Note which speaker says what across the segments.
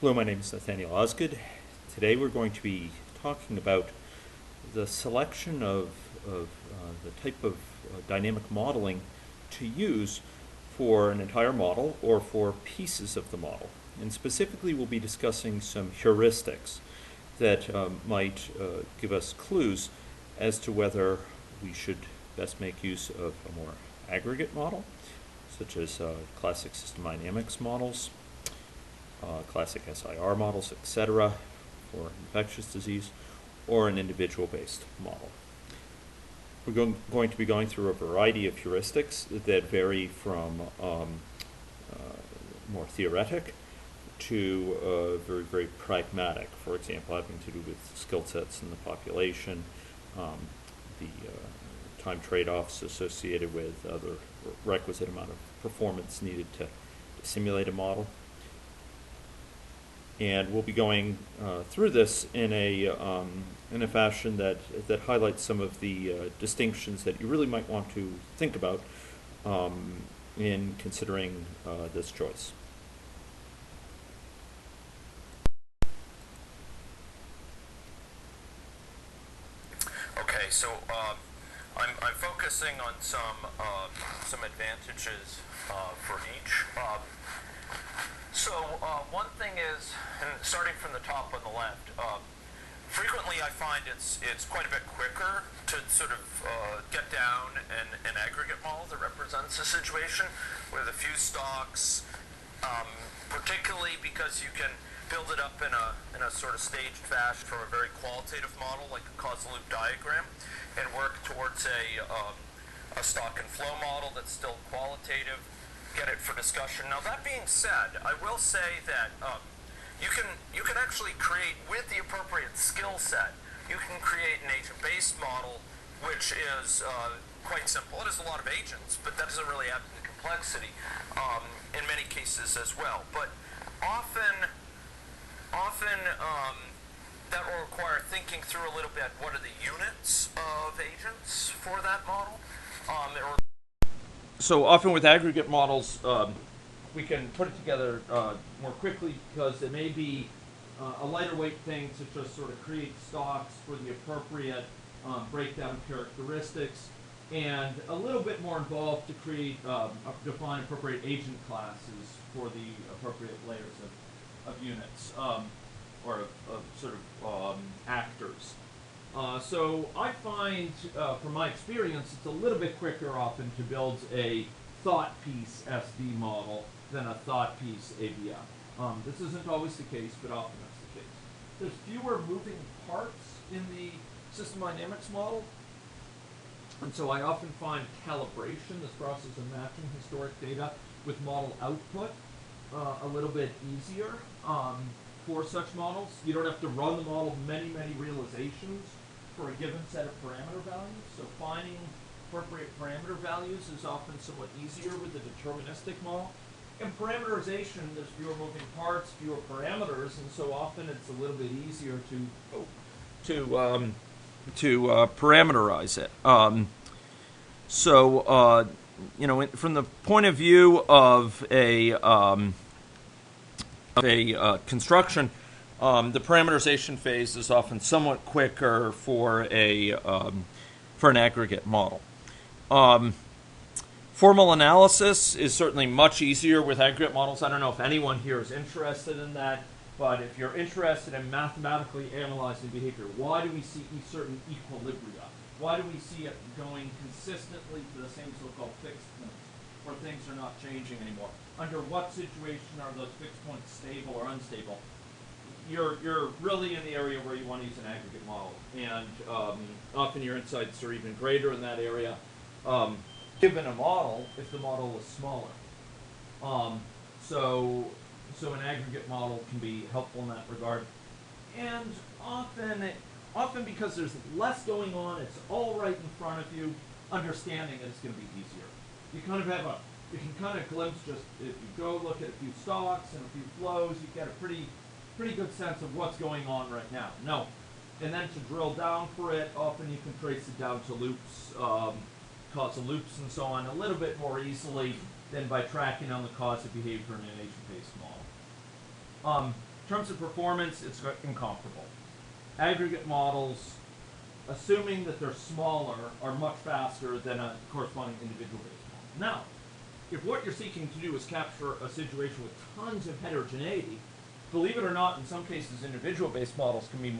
Speaker 1: Hello, my name is Nathaniel Osgood. Today we're going to be talking about the selection of the type of dynamic modeling to use for an entire model or for pieces of the model. And specifically we'll be discussing some heuristics that might give us clues as to whether we should best make use of a more aggregate model, such as classic system dynamics models, classic SIR models, etc., for infectious disease, or an individual-based model. We're going to be going through a variety of heuristics that vary from more theoretic to very, very pragmatic. For example, having to do with skill sets in the population, the time trade-offs associated with other requisite amount of performance needed to simulate a model. And we'll be going through this in a fashion that highlights some of the distinctions that you really might want to think about in considering this choice.
Speaker 2: Okay, so I'm focusing on some advantages for each. One thing is, and starting from the top on the left, frequently I find it's quite a bit quicker to sort of get down an aggregate model that represents a situation with a few stocks, particularly because you can build it up in a sort of staged fashion from a very qualitative model like a causal loop diagram, and work towards a stock and flow model that's still qualitative. Get it for discussion. Now, that being said, I will say that you can actually create, with the appropriate skill set, you can create an agent-based model which is quite simple. It has a lot of agents, but that doesn't really add to the complexity in many cases as well. But often that will require thinking through a little bit what are the units of agents for that model.
Speaker 1: So often with aggregate models, we can put it together more quickly because it may be a lighter weight thing to just sort of create stocks for the appropriate breakdown of characteristics, and a little bit more involved to create define appropriate agent classes for the appropriate layers of units or of sort of actors. So I find, from my experience, it's a little bit quicker often to build a thought piece SD model than a thought piece ABM. This isn't always the case, but often that's the case. There's fewer moving parts in the system dynamics model, and so I often find calibration, this process of matching historic data with model output, a little bit easier for such models. You don't have to run the model many realizations for a given set of parameter values. So finding appropriate parameter values is often somewhat easier with the deterministic model. In parameterization, there's fewer moving parts, fewer parameters, and so often it's a little bit easier to parameterize it. From the point of view of a construction, the parameterization phase is often somewhat quicker for an aggregate model. Formal analysis is certainly much easier with aggregate models. I don't know if anyone here is interested in that, but if you're interested in mathematically analyzing behavior, why do we see certain equilibria? Why do we see it going consistently to the same so-called fixed points, where things are not changing anymore? Under what situation are those fixed points stable or unstable? You're really in the area where you want to use an aggregate model, and often your insights are even greater in that area, given a model, if the model is smaller. So an aggregate model can be helpful in that regard, and often because there's less going on, it's all right in front of you. Understanding it is going to be easier. You can kind of glimpse, just if you go look at a few stocks and a few flows, you get a pretty good sense of what's going on right now. No. And then to drill down for it, often you can trace it down to loops, causal loops and so on, a little bit more easily than by tracking down the cause of behavior in an agent-based model. terms of performance, it's incomparable. Aggregate models, assuming that they're smaller, are much faster than a corresponding individual-based model. Now, if what you're seeking to do is capture a situation with tons of heterogeneity, believe it or not, in some cases, individual-based models can be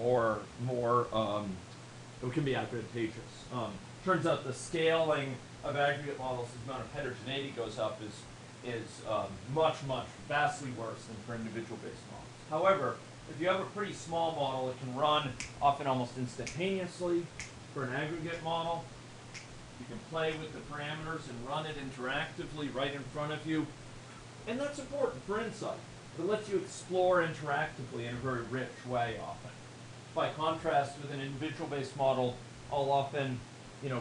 Speaker 1: it can be advantageous. Turns out the scaling of aggregate models, as the amount of heterogeneity goes up, is much, vastly worse than for individual-based models. However, if you have a pretty small model, it can run often almost instantaneously. For an aggregate model, you can play with the parameters and run it interactively right in front of you. And that's important for insight. It lets you explore interactively in a very rich way often. By contrast with an individual-based model, I'll often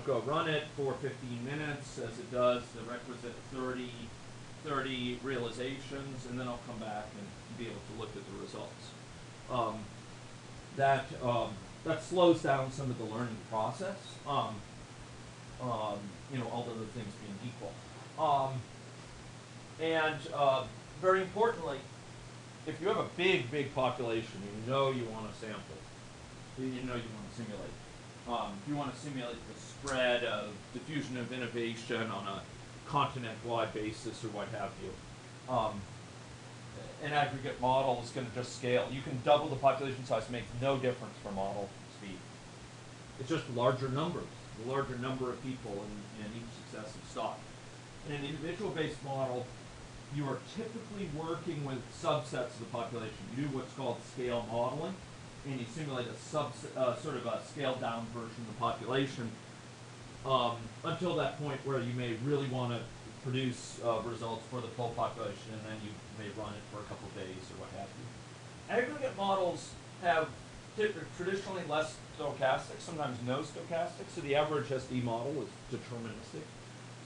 Speaker 1: go run it for 15 minutes as it does the requisite 30 realizations, and then I'll come back and be able to look at the results. That slows down some of the learning process, all other things being equal. Very importantly, if you have a big population, you want to sample, you want to simulate. You want to simulate the spread of diffusion of innovation on a continent-wide basis or what have you. An aggregate model is going to just scale. You can double the population size, make no difference for model speed. It's just larger numbers, the larger number of people in each successive stock. In an individual-based model, you are typically working with subsets of the population. You do what's called scale modeling, and you simulate a sort of a scaled-down version of the population until that point where you may really want to produce results for the full population, and then you may run it for a couple of days or what have you. Aggregate models have traditionally less stochastic, sometimes no stochastic, so the average SD model is deterministic.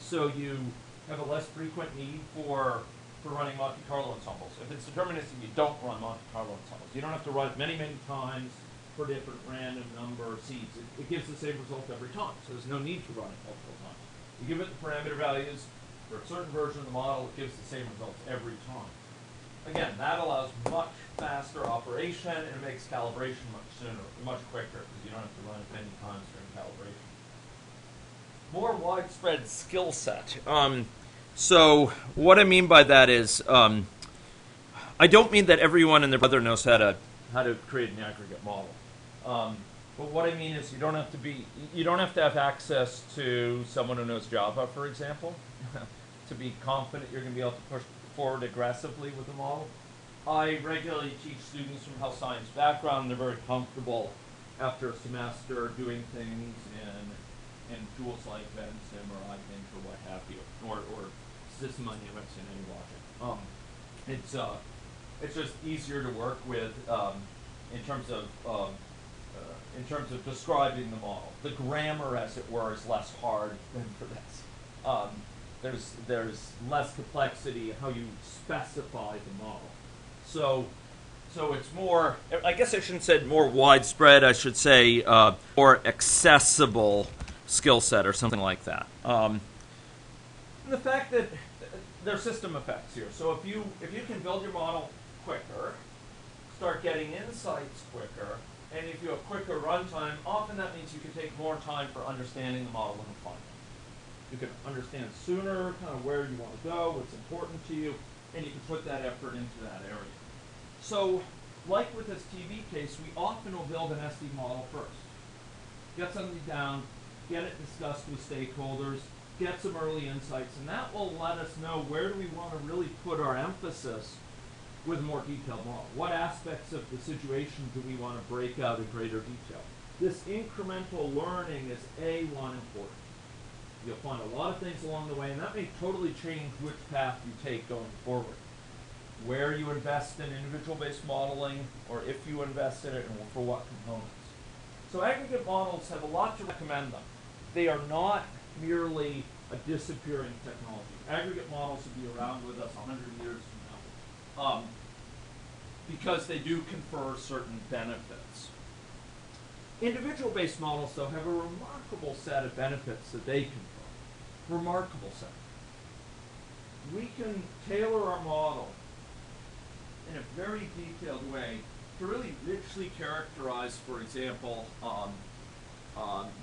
Speaker 1: So you have a less frequent need for running Monte Carlo ensembles. If it's deterministic, you don't run Monte Carlo ensembles. You don't have to run it many times for different random number of seeds. It gives the same result every time, so there's no need to run it multiple times. You give it the parameter values for a certain version of the model, it gives the same results every time. Again, that allows much faster operation, and it makes calibration much sooner, much quicker, because you don't have to run it many times during calibration. More widespread skill set. So what I mean by that is, I don't mean that everyone and their brother knows how to create an aggregate model. But what I mean is you don't have to have access to someone who knows Java, for example, to be confident you're going to be able to push forward aggressively with the model. I regularly teach students from health science background. They're very comfortable after a semester doing things in tools like VenSim or iThink or what have you, or system on UX in any logic. It's just easier to work with in terms of describing the model. The grammar, as it were, is less hard than for this. There's less complexity in how you specify the model. So it's more, I guess I shouldn't say more widespread, I should say more accessible skill set or something like that. The fact that there are system effects here. So if you can build your model quicker, start getting insights quicker, and if you have quicker runtime, often that means you can take more time for understanding the model and refinement. You can understand sooner kind of where you want to go, what's important to you, and you can put that effort into that area. So, like with this TV case, we often will build an SD model first. Get something down, get it discussed with stakeholders, get some early insights, and that will let us know where do we want to really put our emphasis with a more detailed model. What aspects of the situation do we want to break out in greater detail? This incremental learning is A1 important. You'll find a lot of things along the way, and that may totally change which path you take going forward. Where you invest in individual-based modeling, or if you invest in it, and for what components. So aggregate models have a lot to recommend them. They are not merely a disappearing technology. Aggregate models will be around with us 100 years from now because they do confer certain benefits. Individual-based models, though, have a remarkable set of benefits that they confer. Remarkable set. We can tailor our model in a very detailed way to really richly characterize, for example,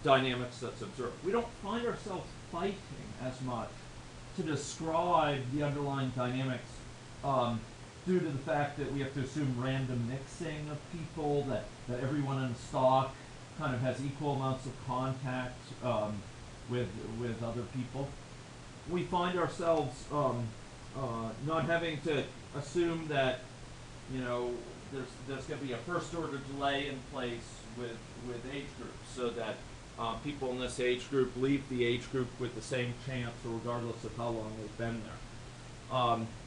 Speaker 1: dynamics that's observed. We don't find ourselves fighting as much to describe the underlying dynamics due to the fact that we have to assume random mixing of people, that everyone in the stock kind of has equal amounts of contact with other people. We find ourselves not having to assume that, you know, there's going to be a first order delay in place with age groups, so that people in this age group leave the age group with the same chance, regardless of how long they've been there,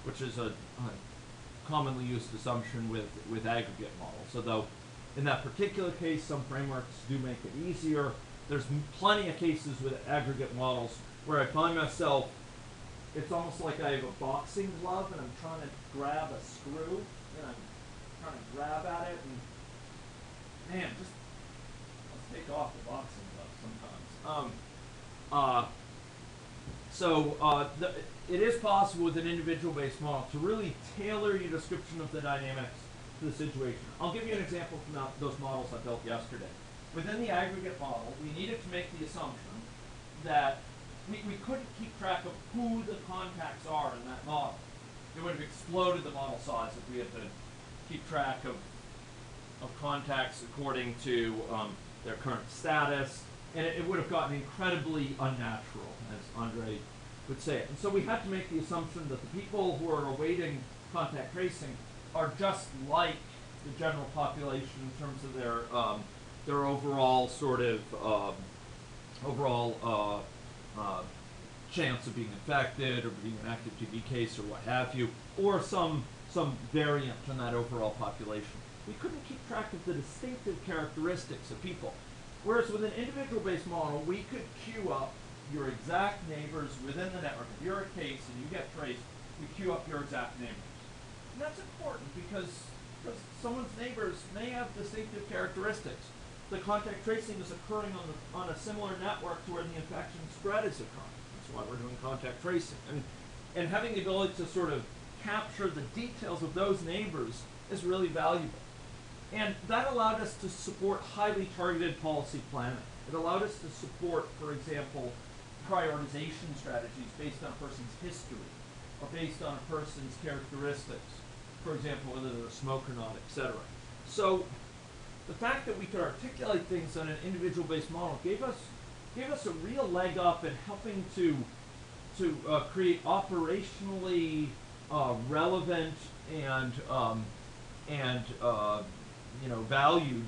Speaker 1: which is a commonly used assumption with aggregate models. Although in that particular case, some frameworks do make it easier. There's plenty of cases with aggregate models where I find myself, it's almost like I have a boxing glove and I'm trying to grab a screw, and I'm trying to grab at it, and man, just let's take off the boxing glove sometimes. It is possible with an individual-based model to really tailor your description of the dynamics to the situation. I'll give you an example from those models I built yesterday. Within the aggregate model, we needed to make the assumption that we couldn't keep track of who the contacts are in that model. It would have exploded the model size if we had to keep track of contacts according to their current status, and it would have gotten incredibly unnatural, as Andre would say it. And so we had to make the assumption that the people who are awaiting contact tracing are just like the general population in terms of their overall sort of chance of being infected or being an active TB case or what have you, or some variant in that overall population. We couldn't keep track of the distinctive characteristics of people. Whereas with an individual-based model, we could queue up your exact neighbors within the network. If you're a case and you get traced, we queue up your exact neighbors. And that's important because someone's neighbors may have distinctive characteristics. The contact tracing is occurring on a similar network to where the infection spread is occurring. That's why we're doing contact tracing. And having the ability to sort of capture the details of those neighbors is really valuable. And that allowed us to support highly targeted policy planning. It allowed us to support, for example, prioritization strategies based on a person's history or based on a person's characteristics, for example, whether they're a smoker or not, etc. So the fact that we could articulate things on an individual-based model gave us a real leg up in helping to create operationally relevant and valued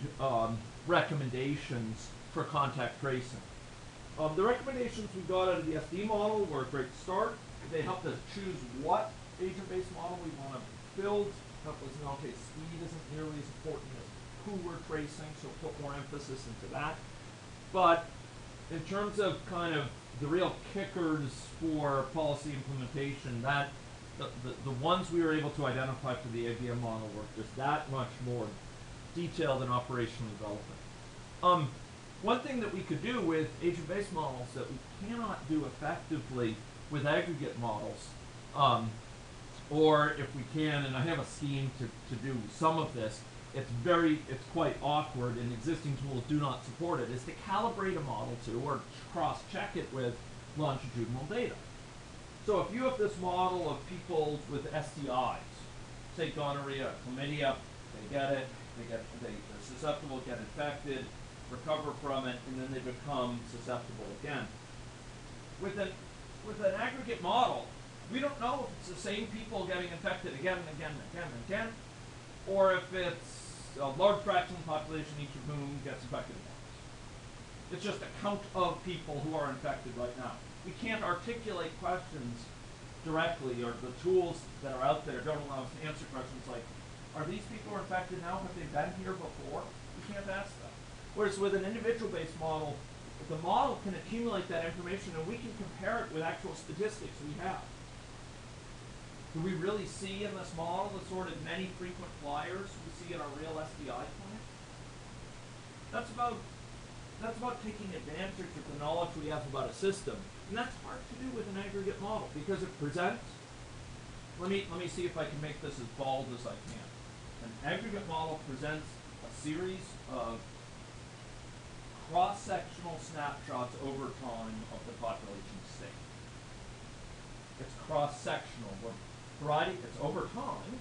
Speaker 1: recommendations for contact tracing. The recommendations we got out of the SD model were a great start. They helped us choose what agent-based model we want to build. Helped us know, okay, speed isn't nearly as important as who we're tracing, so put more emphasis into that. But in terms of kind of the real kickers for policy implementation, that the ones we were able to identify for the ABM model were just that much more detailed and operationally relevant. One thing that we could do with agent-based models that we cannot do effectively with aggregate models, or if we can, and I have a scheme to do some of this, it's quite awkward and existing tools do not support it, is to calibrate a model to, or cross-check it with longitudinal data. So if you have this model of people with STIs, say gonorrhea, chlamydia, they get it, they're susceptible, get infected, recover from it, and then they become susceptible again. With an aggregate model, we don't know if it's the same people getting infected again and again and again and again, or if it's a large fraction of the population, each of whom gets infected once. It's just a count of people who are infected right now. We can't articulate questions directly, or the tools that are out there don't allow us to answer questions like, are these people who are infected now, have they been here before? We can't ask that. Whereas with an individual-based model, the model can accumulate that information and we can compare it with actual statistics we have. Do we really see in this model the sort of many frequent flyers we see in our real SDI clinic? That's about taking advantage of the knowledge we have about a system. And that's hard to do with an aggregate model because it presents let me see if I can make this as bald as I can. An aggregate model presents a series of cross-sectional snapshots over time of the population state. It's cross-sectional. It's over time,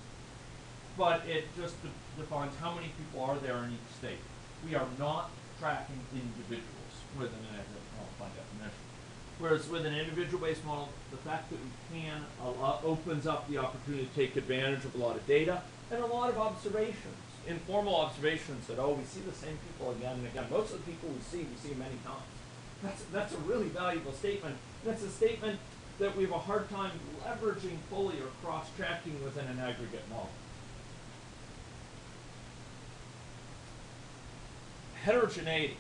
Speaker 1: but it just defines how many people are there in each state. We are not tracking individuals within an aggregate model by definition. Whereas with an individual-based model, the fact that we can opens up the opportunity to take advantage of a lot of data and a lot of observations, informal observations that, oh, we see the same people again and again. Most of the people we see many times. That's a really valuable statement. And it's a statement that we have a hard time leveraging fully or cross-tracking within an aggregate model. Heterogeneity.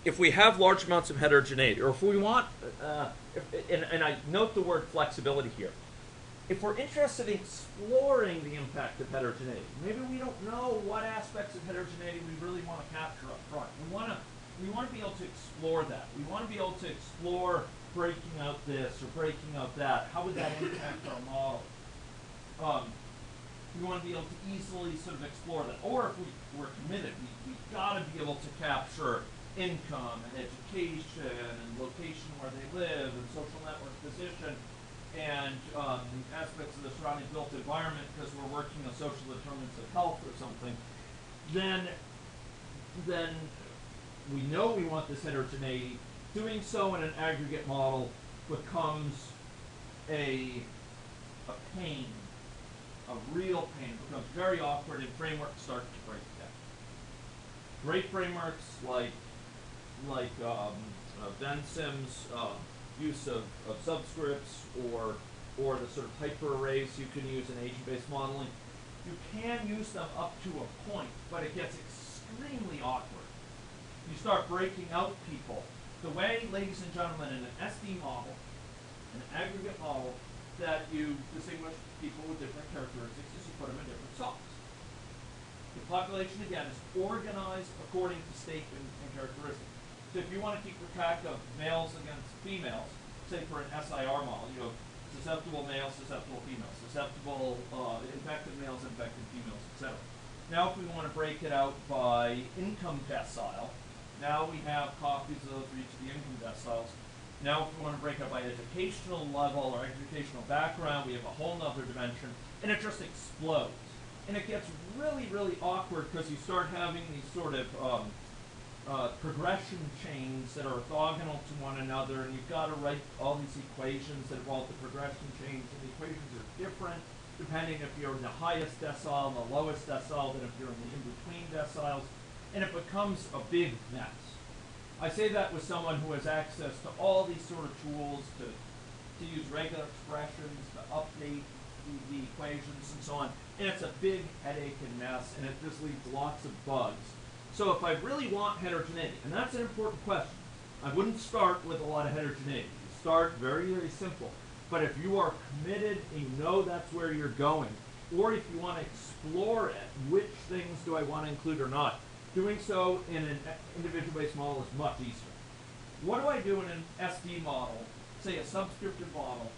Speaker 1: If we have large amounts of heterogeneity, or if we want, and I note the word flexibility here, if we're interested in exploring the impact of heterogeneity, maybe we don't know what aspects of heterogeneity we really want to capture up front. We want to be able to explore that. We want to be able to explore breaking out this or breaking out that. How would that impact our model? We want to be able to easily sort of explore that. Or if we're committed, we've got to be able to capture income and education and location where they live and social network position and aspects of the surrounding built environment because we're working on social determinants of health or something, then we know we want this heterogeneity. Doing so in an aggregate model becomes a pain, a real pain. It becomes very awkward and frameworks start to break down. Great frameworks like Vensim's use of subscripts or the sort of hyperarrays you can use in agent-based modeling, you can use them up to a point, but it gets extremely awkward. You start breaking out people. The way, ladies and gentlemen, in an SD model, an aggregate model, that you distinguish people with different characteristics is you put them in different socks. The population, again, is organized according to state and characteristics. So if you want to keep track of males against females, say for an SIR model, you have susceptible males, susceptible females, susceptible infected males, infected females, etc. Now if we want to break it out by income decile, now we have copies of those for each of the income deciles. Now if we want to break it up by educational level or educational background, we have a whole nother dimension, and it just explodes. And it gets really, really awkward because you start having these sort of progression chains that are orthogonal to one another, and you've got to write all these equations that involve the progression chains, and the equations are different depending if you're in the highest decile and the lowest decile than if you're in the in-between deciles, and it becomes a big mess. I say that with someone who has access to all these sort of tools to use regular expressions, to update the equations and so on, and it's a big headache and mess, and it just leaves lots of bugs. So if I really want heterogeneity, and that's an important question, I wouldn't start with a lot of heterogeneity. You start very, very simple. But if you are committed and you know that's where you're going, or if you want to explore it, which things do I want to include or not, doing so in an individual-based model is much easier. What do I do in an SD model, say a subscriptive model,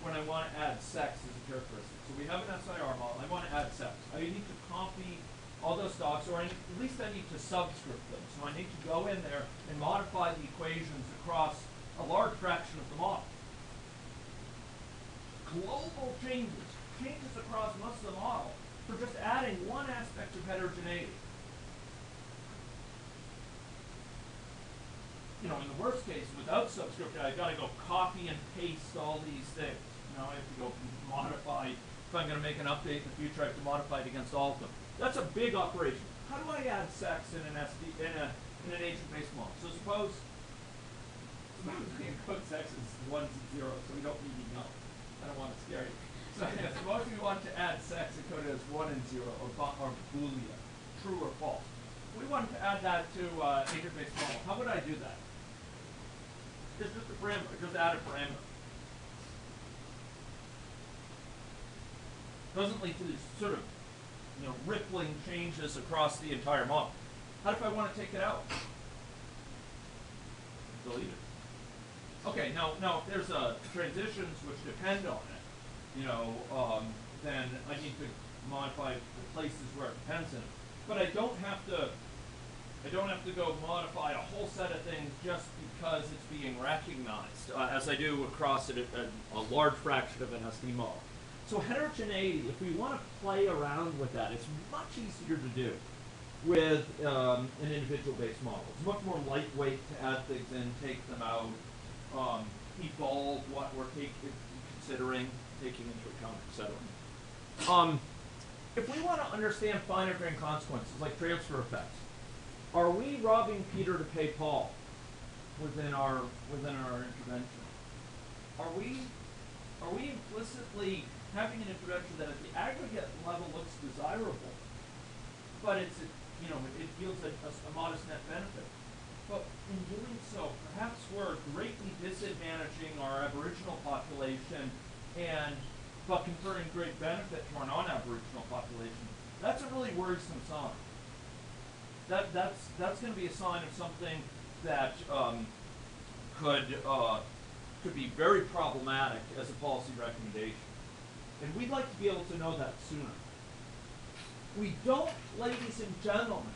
Speaker 1: when I want to add sex as a characteristic? So we have an SIR model, I want to add sex. I need to copy all those docs, or at least I need to subscript them. So I need to go in there and modify the equations across a large fraction of the model. Global changes across most of the model for just adding one aspect of heterogeneity. You know, in the worst case, without subscription, I've got to go copy and paste all these things. You know, I have to go modify. If I'm going to make an update in the future, I have to modify it against all of them. That's a big operation. How do I add sex in an in an agent-based model? So suppose code sex is ones and zeros, so we don't really know. I don't want to scare you. So suppose we want to add sex encoded as 1 and 0 or Boolean, true or false. We want to add that to agent-based model. How would I do that? It's just a parameter. Just add a parameter. Doesn't lead to these sort of rippling changes across the entire model. How if I want to take it out? Delete it. Okay, now if there's transitions which depend on it, then I need to modify the places where it depends on it. But I don't have to go modify a whole set of things just because it's being recognized, as I do across a large fraction of an SD model. So heterogeneity, if we want to play around with that, it's much easier to do with an individual-based model. It's much more lightweight to add things in, take them out, evolve what we're considering, taking into account, etc. If we want to understand finer grained consequences, like transfer effects, are we robbing Peter to pay Paul within our intervention? Are we implicitly having an intervention that at the aggregate level looks desirable, but it yields a modest net benefit? But in doing so, perhaps we're greatly disadvantaging our Aboriginal population but conferring great benefit to our non-Aboriginal population. That's a really worrisome sign. That's going to be a sign of something that could be very problematic as a policy recommendation. And we'd like to be able to know that sooner. We don't, ladies and gentlemen,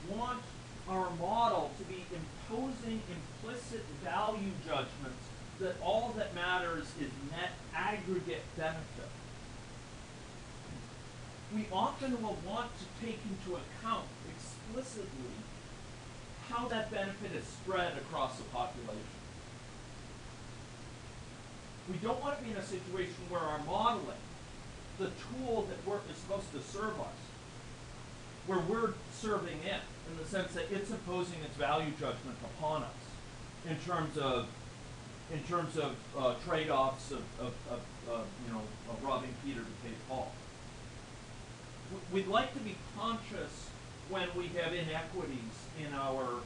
Speaker 1: want our model to be imposing implicit value judgments that all that matters is net aggregate benefit. We often will want to take into account explicitly how that benefit is spread across the population. We don't want to be in a situation where our modeling, the tool that is supposed to serve us, where we're serving it in the sense that it's imposing its value judgment upon us in terms of trade-offs of robbing Peter to pay Paul. We'd like to be conscious when we have inequities in our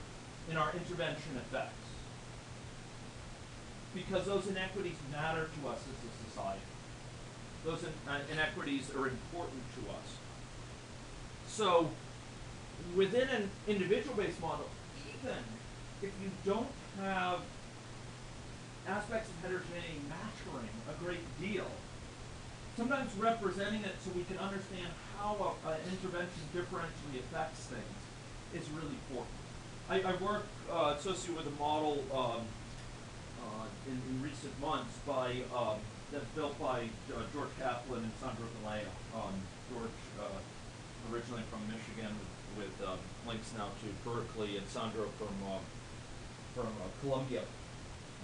Speaker 1: intervention effects, because those inequities matter to us as a society. Those inequities are important to us. So within an individual-based model, even if you don't have aspects of heterogeneity mattering a great deal, sometimes representing it so we can understand how an intervention differentially affects things is really important. I work associated with a model in recent months that's built by George Kaplan and Sandro Galea. George originally from Michigan with links now to Berkeley, and Sandro from Columbia.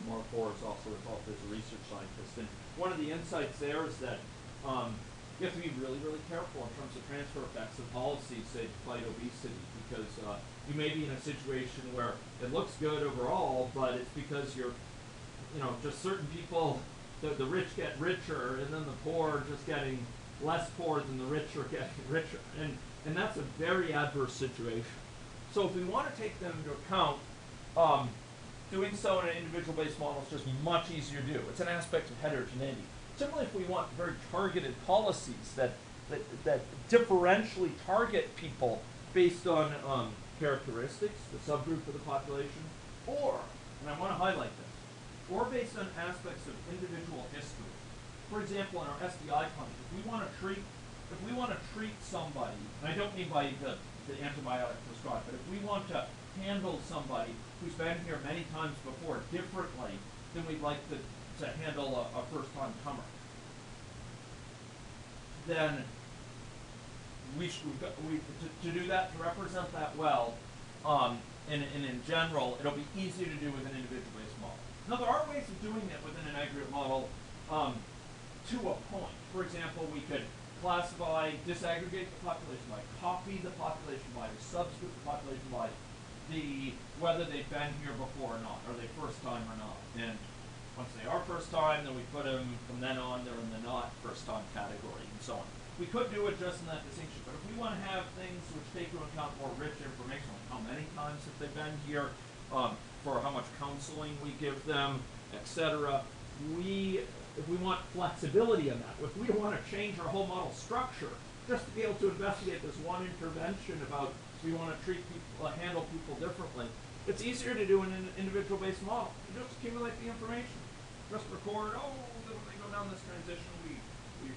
Speaker 1: Marcor is also involved as a research scientist. And one of the insights there is that you have to be really, really careful in terms of transfer effects of policies, say, to fight obesity, because you may be in a situation where it looks good overall, but it's because just certain people, the rich get richer, and then the poor just getting less poor than the rich are getting richer. And that's a very adverse situation. So if we want to take them into account, doing so in an individual-based model is just much easier to do. It's an aspect of heterogeneity. Similarly, if we want very targeted policies that differentially target people based on characteristics, the subgroup of the population, or, and I want to highlight this, or based on aspects of individual history. For example, in our SDI clinic, if we want to treat somebody, and I don't mean by the antibiotic prescribed, but if we want to handle somebody who's been here many times before differently than we'd like to handle a first-time comer, then to do that, to represent that well, and in general, it'll be easier to do with an individual-based model. Now, there are ways of doing it within an aggregate model to a point. For example, we could disaggregate the population by, copy the population by, or subscript the population by whether they've been here before or not, are they first time or not. And once they are first time, then we put them, from then on, they're in the not first time category, and so on. We could do it just in that distinction, but if we want to have things which take into account more rich information, like how many times have they been here, for how much counseling we give them, etc., if we want flexibility in that, if we want to change our whole model structure, just to be able to investigate this one intervention about we want to treat people, handle people differently, it's easier to do in an individual-based model. You just accumulate the information. just record, oh, when they go down this transition, we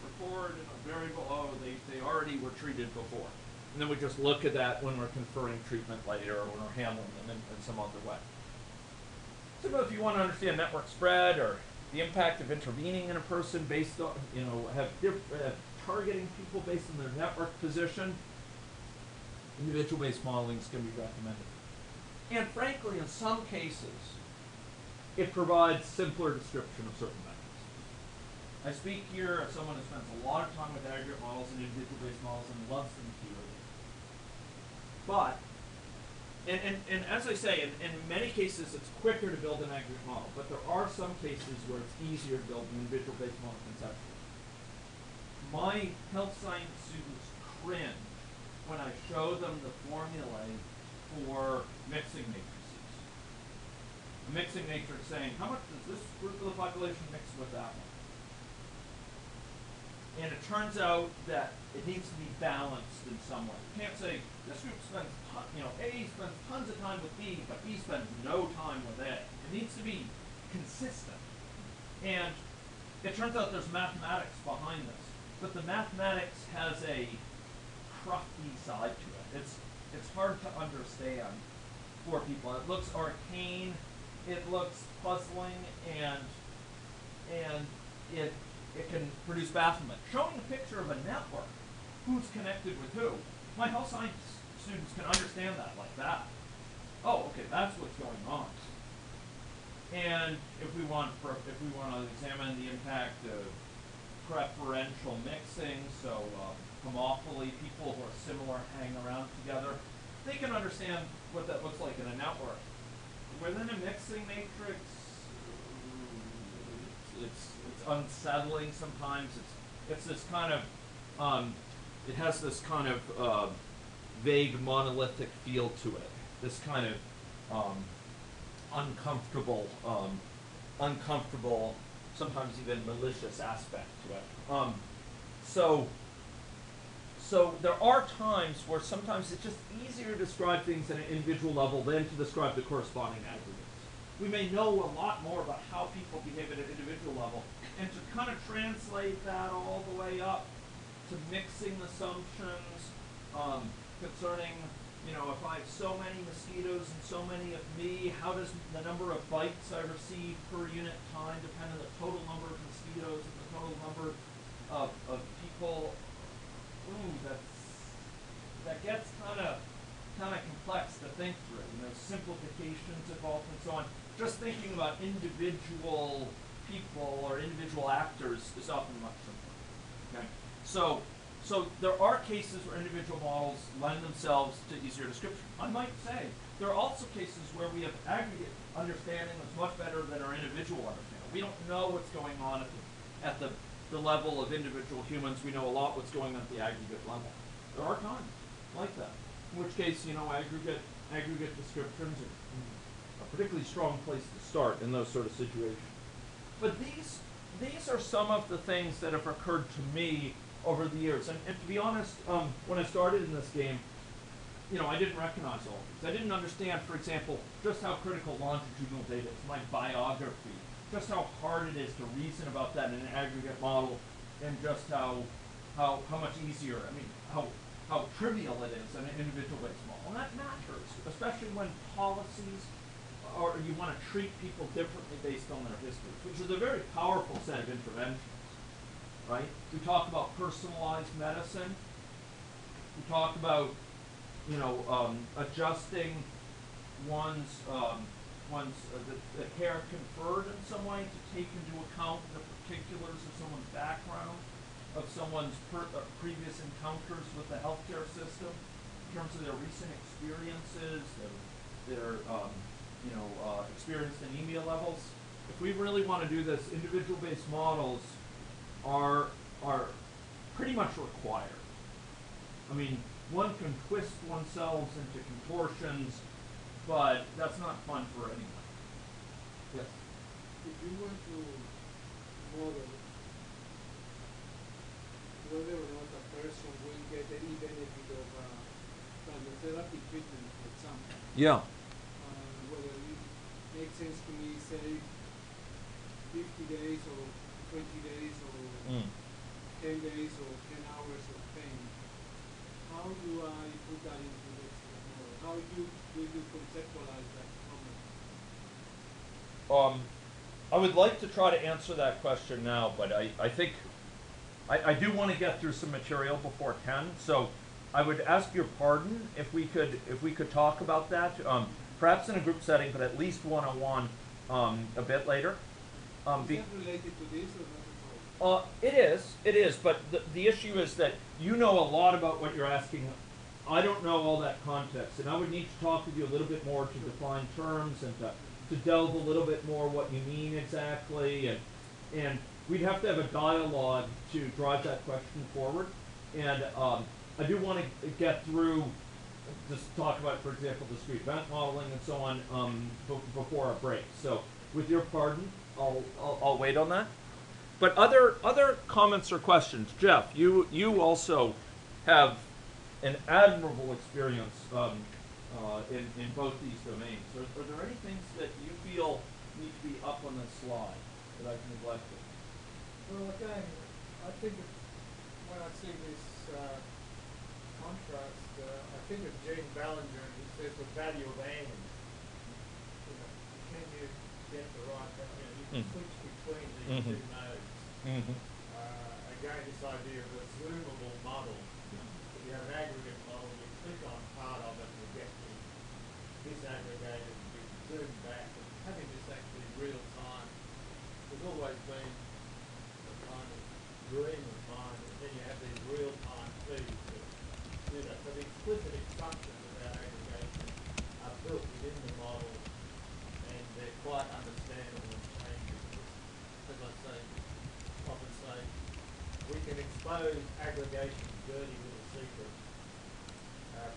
Speaker 1: record in a variable, oh, they already were treated before. And then we just look at that when we're conferring treatment later or when we're handling them in some other way. So if you want to understand network spread or the impact of intervening in a person based on, targeting people based on their network position, individual-based modeling is going to be recommended. And frankly, in some cases, it provides simpler description of certain methods. I speak here as someone who spends a lot of time with aggregate models and individual-based models and loves them dearly. But, and as I say, in many cases it's quicker to build an aggregate model, but there are some cases where it's easier to build an individual-based model conceptually. My health science students cringe when I show them the formulae for mixing matrices. A mixing matrix saying, how much does this group of the population mix with that one? And it turns out that it needs to be balanced in some way. You can't say, this group spends, A spends tons of time with B, but B spends no time with A. It needs to be consistent. And it turns out there's mathematics behind this. But the mathematics has a crufty side to it. It's hard to understand for people. It looks arcane, it looks puzzling, and it can produce bafflement. Showing a picture of a network, who's connected with who, my health science students can understand that like that. Oh, okay, that's what's going on. And if we want to examine the impact of preferential mixing, so homophily, people who are similar hang around together, they can understand what that looks like in a network. Within a mixing matrix, it's unsettling sometimes. It's this kind of it has this kind of vague monolithic feel to it. This kind of uncomfortable, sometimes even malicious aspect to it. So there are times where sometimes it's just easier to describe things at an individual level than to describe the corresponding aggregates. We may know a lot more about how people behave at an individual level, and to kind of translate that all the way up to mixing assumptions concerning, if I have so many mosquitoes and so many of me, how does the number of bites I receive per unit time depend on the total number of mosquitoes and the total number of people? Ooh, that gets kind of complex to think through. Simplifications involved and so on. Just thinking about individual people or individual actors is often much simpler. Okay, so there are cases where individual models lend themselves to easier description. I might say there are also cases where we have aggregate understanding that's much better than our individual understanding. We don't know what's going on at the level of individual humans. We know a lot what's going on at the aggregate level. There are times like that, in which case, aggregate descriptions are a particularly strong place to start in those sort of situations. But these are some of the things that have occurred to me over the years. And to be honest, when I started in this game, I didn't recognize all of these. I didn't understand, for example, just how critical longitudinal data is, my biography, just how hard it is to reason about that in an aggregate model, and just how much easier, how trivial it is in an individual-based model. And that matters, especially when policies, or you want to treat people differently based on their histories, which is a very powerful set of interventions, right? We talk about personalized medicine. We talk about, adjusting one's the care conferred in some way to take into account the particulars of someone's background, of someone's previous encounters with the healthcare system, in terms of their recent experiences, their experienced anemia levels. If we really want to do this, individual-based models are pretty much required. One can twist oneself into contortions, but that's not fun for anyone. Yes?
Speaker 3: If you want to model whether or not a person will get any benefit of chemotherapy treatment, for example.
Speaker 1: Yeah.
Speaker 3: Whether it makes sense to me say 50 days or 20 days or 10 days or 10 hours of pain, how do I put that into the model? How do you conceptualize that problem?
Speaker 1: I would like to try to answer that question now, but I think I do want to get through some material before 10, so I would ask your pardon if we could talk about that, perhaps in a group setting, but at least one-on-one a bit later.
Speaker 3: Is that related to this or not at all?
Speaker 1: It is, but the issue is that you know a lot about what you're asking. I don't know all that context, and I would need to talk with you a little bit more to define terms and to delve a little bit more what you mean exactly, and we'd have to have a dialogue to drive that question forward. And I do want to get through, just talk about, for example, discrete event modeling and so on before our break. So, with your pardon, I'll wait on that. But other comments or questions, Jeff? You also have an admirable experience in both these domains. Are there any things that you feel need to be up on this slide that I've neglected?
Speaker 4: Well, again, I think when I see this contrast, I think of Gene Ballinger, who says the value of and. Can you get the right, you can switch between these two modes. Again, this idea of a zoomable model. If you have an aggregate model, you click on part of it and you get disaggregated and you zoom back. And having this actually real time has always been a kind of dream of mine, and then you have these real time feeds that do that. So the explicit instructions about aggregation are built within the model, and they're quite understandable and changing. As I say, often say, we can expose aggregation's dirty little secrets,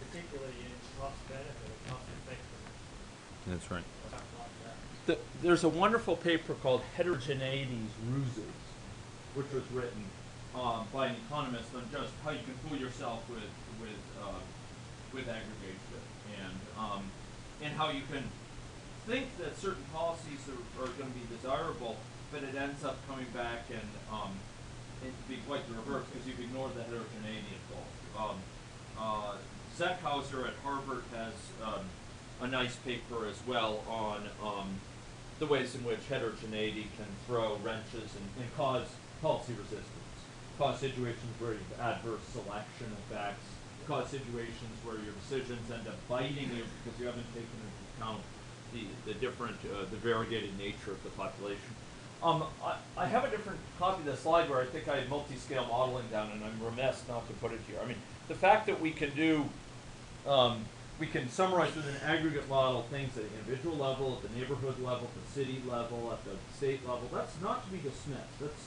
Speaker 4: particularly in cost-benefit or cost-effectiveness.
Speaker 1: That's right.
Speaker 4: Stuff like that.
Speaker 1: There's a wonderful paper called Heterogeneity's Ruses, which was written by an economist on just how you can fool yourself with aggregation, and how you can think that certain policies are going to be desirable, but it ends up coming back and be quite the reverse because you've ignored the heterogeneity involved. Zeckhauser at Harvard has a nice paper as well on the ways in which heterogeneity can throw wrenches and cause policy resistance, cause situations where you have adverse selection effects, cause situations where your decisions end up biting you because you haven't taken into account the different, the variegated nature of the population. I have a different copy of the slide where I think I had multi-scale modeling down, and I'm remiss not to put it here. I mean, the fact that we can do, we can summarize with an aggregate model things at the individual level, at the neighborhood level, at the city level, at the state level, that's not to be dismissed.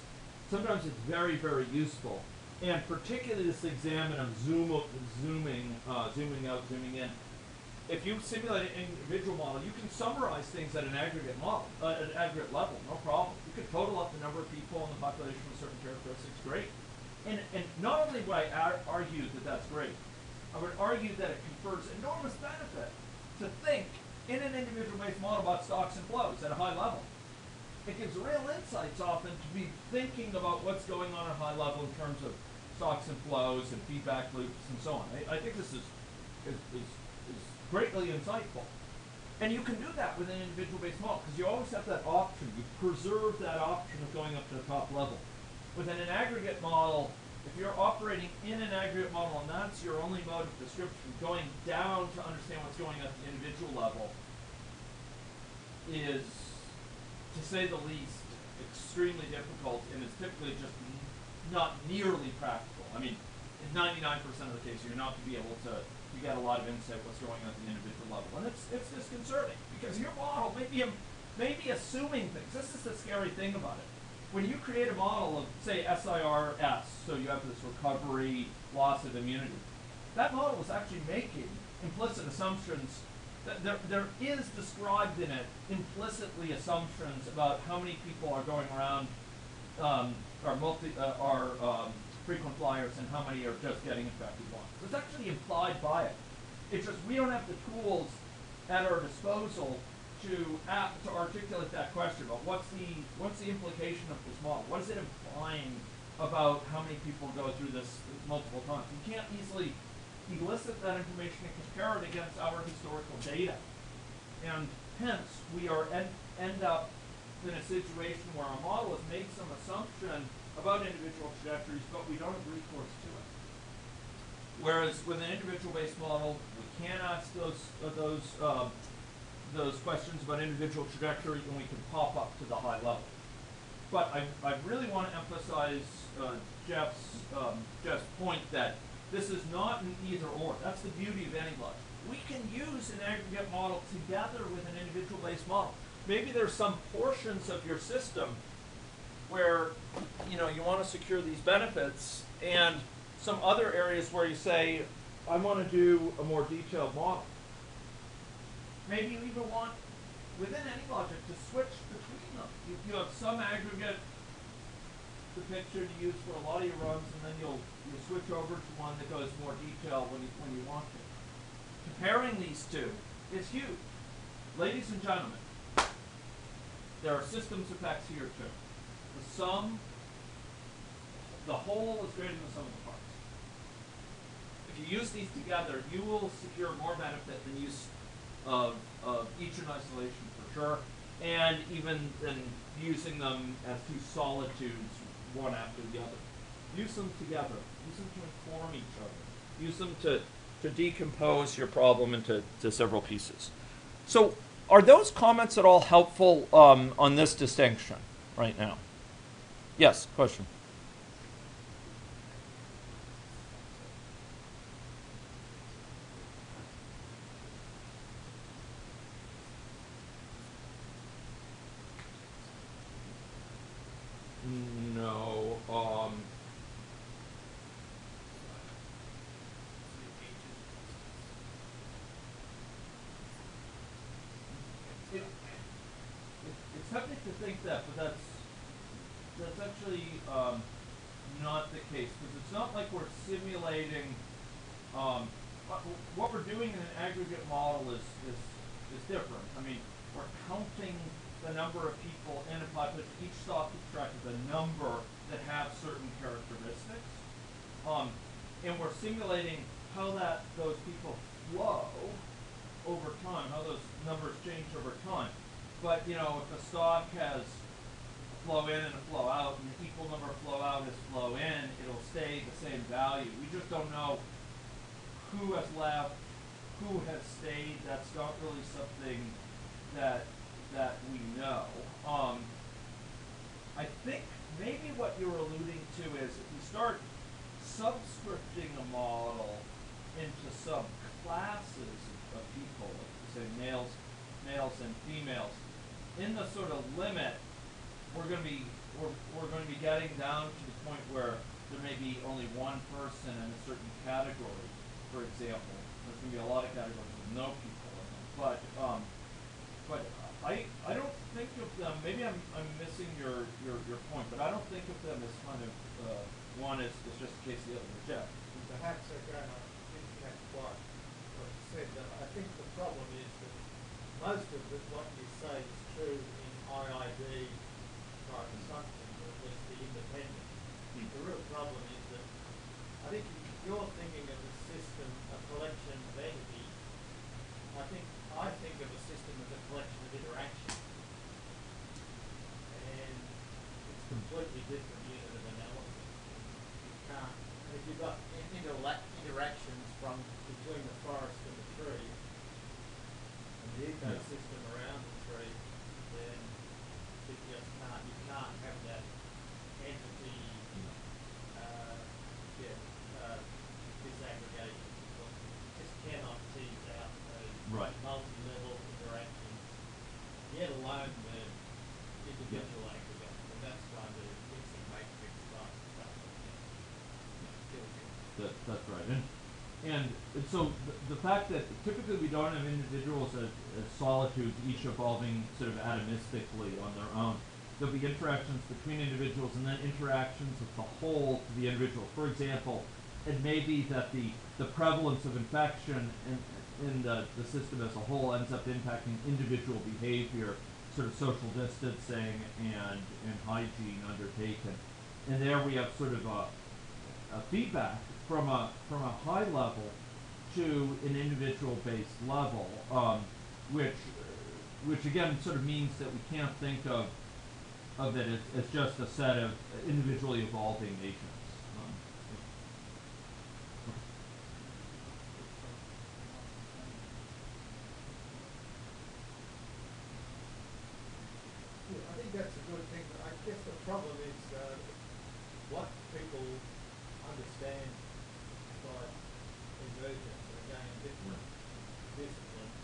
Speaker 1: Sometimes it's very, very useful. And particularly this examine of zooming out, zooming in. If you simulate an individual model, you can summarize things at an aggregate model, at an aggregate level, no problem. You could total up the number of people in the population with certain characteristics, great. And not only would I argue that that's great, I would argue that it confers enormous benefit to think in an individual-based model about stocks and flows at a high level. It gives real insights often to be thinking about what's going on at a high level in terms of stocks and flows and feedback loops and so on. I think this is greatly insightful. And you can do that with an individual-based model because you always have that option. You preserve that option of going up to the top level. Within an aggregate model, if you're operating in an aggregate model and that's your only mode of description, going down to understand what's going on at the individual level is, to say the least, extremely difficult, and it's typically just not nearly practical. I mean, in 99% of the cases, you're not going to be able to get a lot of insight what's going on at the individual level. And it's disconcerting because your model may be assuming things. This is the scary thing about it. When you create a model of, say, SIRS, so you have this recovery, loss of immunity, that model is actually making implicit assumptions. There is described in it implicitly assumptions about how many people are going around, are frequent flyers, and how many are just getting infected once. It's actually implied by it. It's just we don't have the tools at our disposal to articulate that question about what's the implication of this model? What is it implying about how many people go through this multiple times? You can't easily elicit that information and compare it against our historical data. And hence, we end up in a situation where our model has made some assumption about individual trajectories, but we don't have recourse to it. Whereas with an individual-based model, we can ask those questions about individual trajectory, and we can pop up to the high level. But I really want to emphasize Jeff's point that this is not an either-or. That's the beauty of any logic. We can use an aggregate model together with an individual-based model. Maybe there's some portions of your system where you want to secure these benefits, and some other areas where you say, I want to do a more detailed model. Maybe you even want, within any logic, to switch between them. You have some aggregate depiction to use for a lot of your runs, and then you'll switch over to one that goes more detailed when you want to. Comparing these two is huge. Ladies and gentlemen, there are systems effects here too. The whole is greater than the sum of the parts. If you use these together, you will secure more benefit than use of each in isolation for sure, and even than using them as two solitudes, one after the other. Use them together. Use them to inform each other. Use them to decompose your problem into several pieces. So, are those comments at all helpful on this distinction right now? Yes, question. No. It's tempting to think that, but that's actually not the case, because it's not like we're simulating. What we're doing in an aggregate model is different. I mean, we're counting the number of people in a population. Each stock keeps track of the number that have certain characteristics, and we're simulating how those people flow over time, how those numbers change over time. But if a stock has a flow in and a flow out, and an equal number of flow out as flow in, it'll stay the same value. We just don't know who has left, who has stayed. That's not really something that we know. I think maybe what you're alluding to is if you start subscripting a model into subclasses of people, like say males and females, in the sort of limit, we're going to be getting down to the point where there may be only one person in a certain category, for example. There's going to be a lot of categories with no people in them. But I don't think of them, maybe I'm missing your point, but I don't think of them as kind of one is just in case the other is Jeff.
Speaker 4: Perhaps again, I didn't catch quite what you said. I think the problem is that most of what you say is true in IID type assumptions, or at least the independent. The real problem is that I think if you're thinking of a system, a collection of entities, I think of a system as a collection of interactions. And it's a completely different unit of analysis. You can't, and if you've got interactions from between the forest and the tree, and the ecosystem around the tree, then you can't have that entity disaggregation. You just cannot tease out those multi-level interactions, yet alone the individual aggregate, and that's kind of mixing matrix type stuff.
Speaker 1: That's right. And so the fact that typically we don't have individuals as solitudes, each evolving sort of atomistically on their own. There'll be interactions between individuals and then interactions of the whole to the individual. For example, it may be that the prevalence of infection in the system as a whole ends up impacting individual behavior, sort of social distancing and hygiene undertaken. And there we have sort of a feedback from a high level to an individual based level, which again sort of means that we can't think of it as just a set of individually evolving agents.
Speaker 4: Yeah, I think that's a good thing, but I guess the problem is what people understand by emergence, and again, different disciplines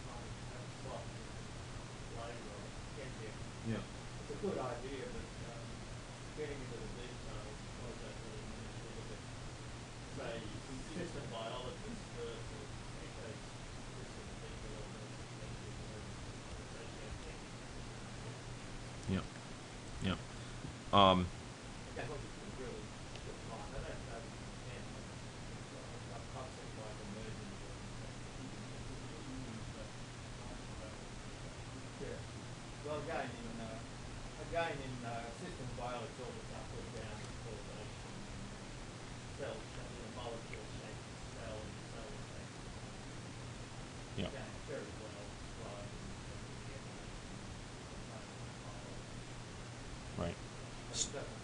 Speaker 4: might have a slightly different flavour or content.
Speaker 1: Yeah.
Speaker 4: It's a good idea, but getting into the details, what does that really mean? If you look at, say, system biologists versus ecosystem people or versus sociotechnics.
Speaker 1: Yeah. Yeah.
Speaker 4: That's what you can really define. I don't know if you can, a concept like emergence or yeah. Well, again, in system biology, it's all the stuff put down as causation and cell shape, molecule shape, cell shape.
Speaker 1: Yeah.
Speaker 4: Again, very well described in terms of the evolution of component biology.
Speaker 1: Right.
Speaker 4: But it doesn't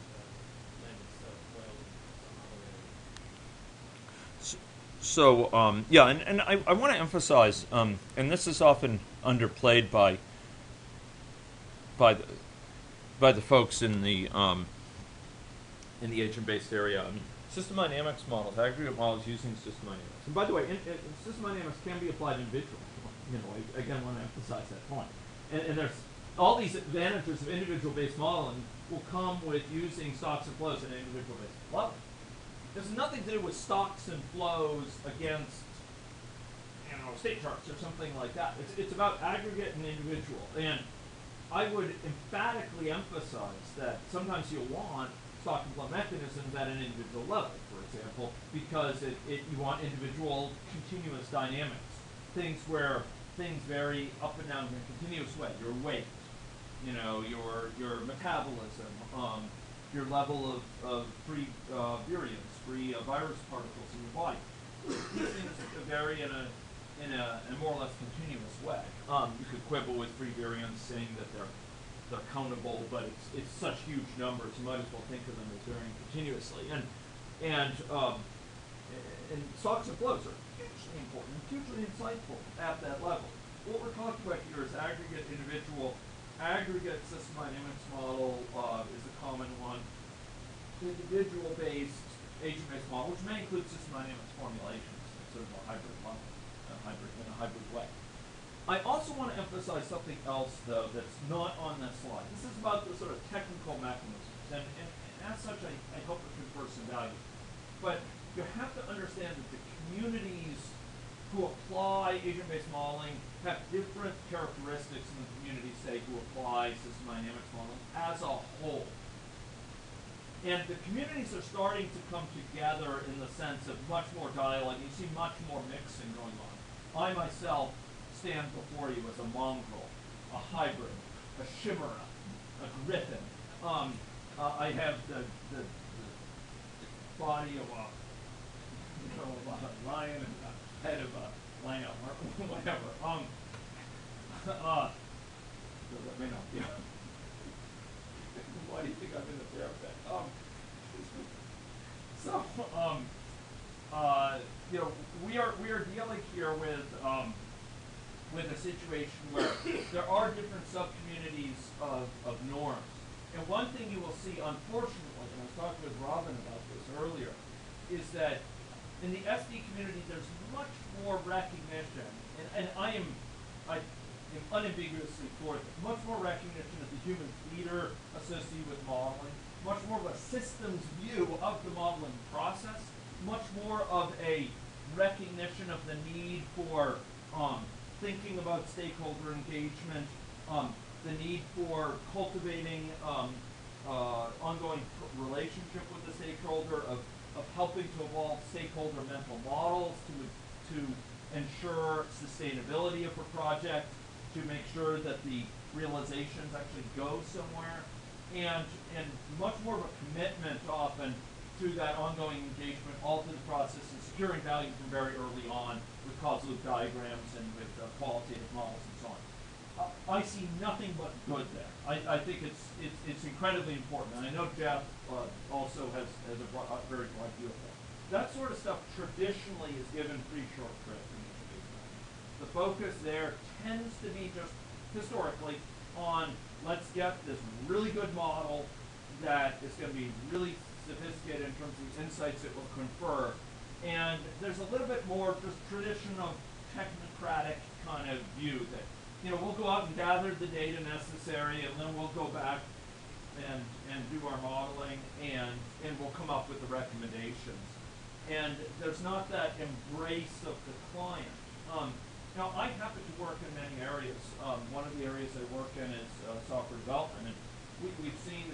Speaker 4: lend itself well in some other areas.
Speaker 1: So yeah, and I want to emphasize, and this is often underplayed by the folks in the agent-based area. I mean, system dynamics models, aggregate models using system dynamics. And by the way, system dynamics can be applied individually. You know, I again want to emphasize that point. And there's all these advantages of individual-based modeling will come with using stocks and flows at an individual-based level. There's nothing to do with stocks and flows against, you know, state charts or something like that. It's about aggregate and individual. And I would emphatically emphasize that sometimes you'll want stock and flow mechanisms at an individual level, for example, because you want individual continuous dynamics, things where things vary up and down in a continuous way. Your weight, you know, your metabolism, your level of free virions, free virus particles in your body. These things vary in a more or less continuous way. You could quibble with free virions, saying that they're countable, but it's such huge numbers, you might as well think of them as varying continuously. And stocks and flows are hugely important, hugely insightful at that level. What we're talking about here is aggregate, individual. Aggregate system dynamics model is a common one. Individual-based, agent-based model, which may include system dynamics formulations, sort of a hybrid level, in a hybrid way. I also want to emphasize something else, though, that's not on this slide. This is about the sort of technical mechanisms, and as such, I hope it confers some value. But you have to understand that the communities who apply agent-based modeling have different characteristics than the communities, say, who apply system dynamics modeling as a whole. And the communities are starting to come together in the sense of much more dialogue. You see much more mixing going on. I myself stand before you as a mongrel, a hybrid, a chimera, a griffin. I have the body of a lion and the head of a lamb or whatever. That may not be. Why do you think I'm in the bear pit? You know, we are dealing here with a situation where there are different sub-communities of norms. And one thing you will see, unfortunately, and I was talking with Robin about this earlier, is that in the SD community there's much more recognition, and I am unambiguously for this, much more recognition of the human leader associated with modeling, much more of a systems view of the modeling process, much more of a recognition of the need for thinking about stakeholder engagement, the need for cultivating ongoing relationship with the stakeholder, of helping to evolve stakeholder mental models to to ensure sustainability of a project, to make sure that the realizations actually go somewhere, and much more of a commitment often to that ongoing engagement all through the process and securing value from very early on with causal loop diagrams and with qualitative models and so on. I see nothing but good there. I think it's incredibly important, and I know Jeff also has a very broad view of that. That sort of stuff traditionally is given pretty short shrift in each of these things. The focus there tends to be just historically on let's get this really good model that is going to be really sophisticated in terms of the insights it will confer. And there's a little bit more just tradition of technocratic kind of view that, we'll go out and gather the data necessary, and then we'll go back and do our modeling, and we'll come up with the recommendations. And there's not that embrace of the client. Now, I happen to work in many areas. One of the areas I work in is software development, and we've seen,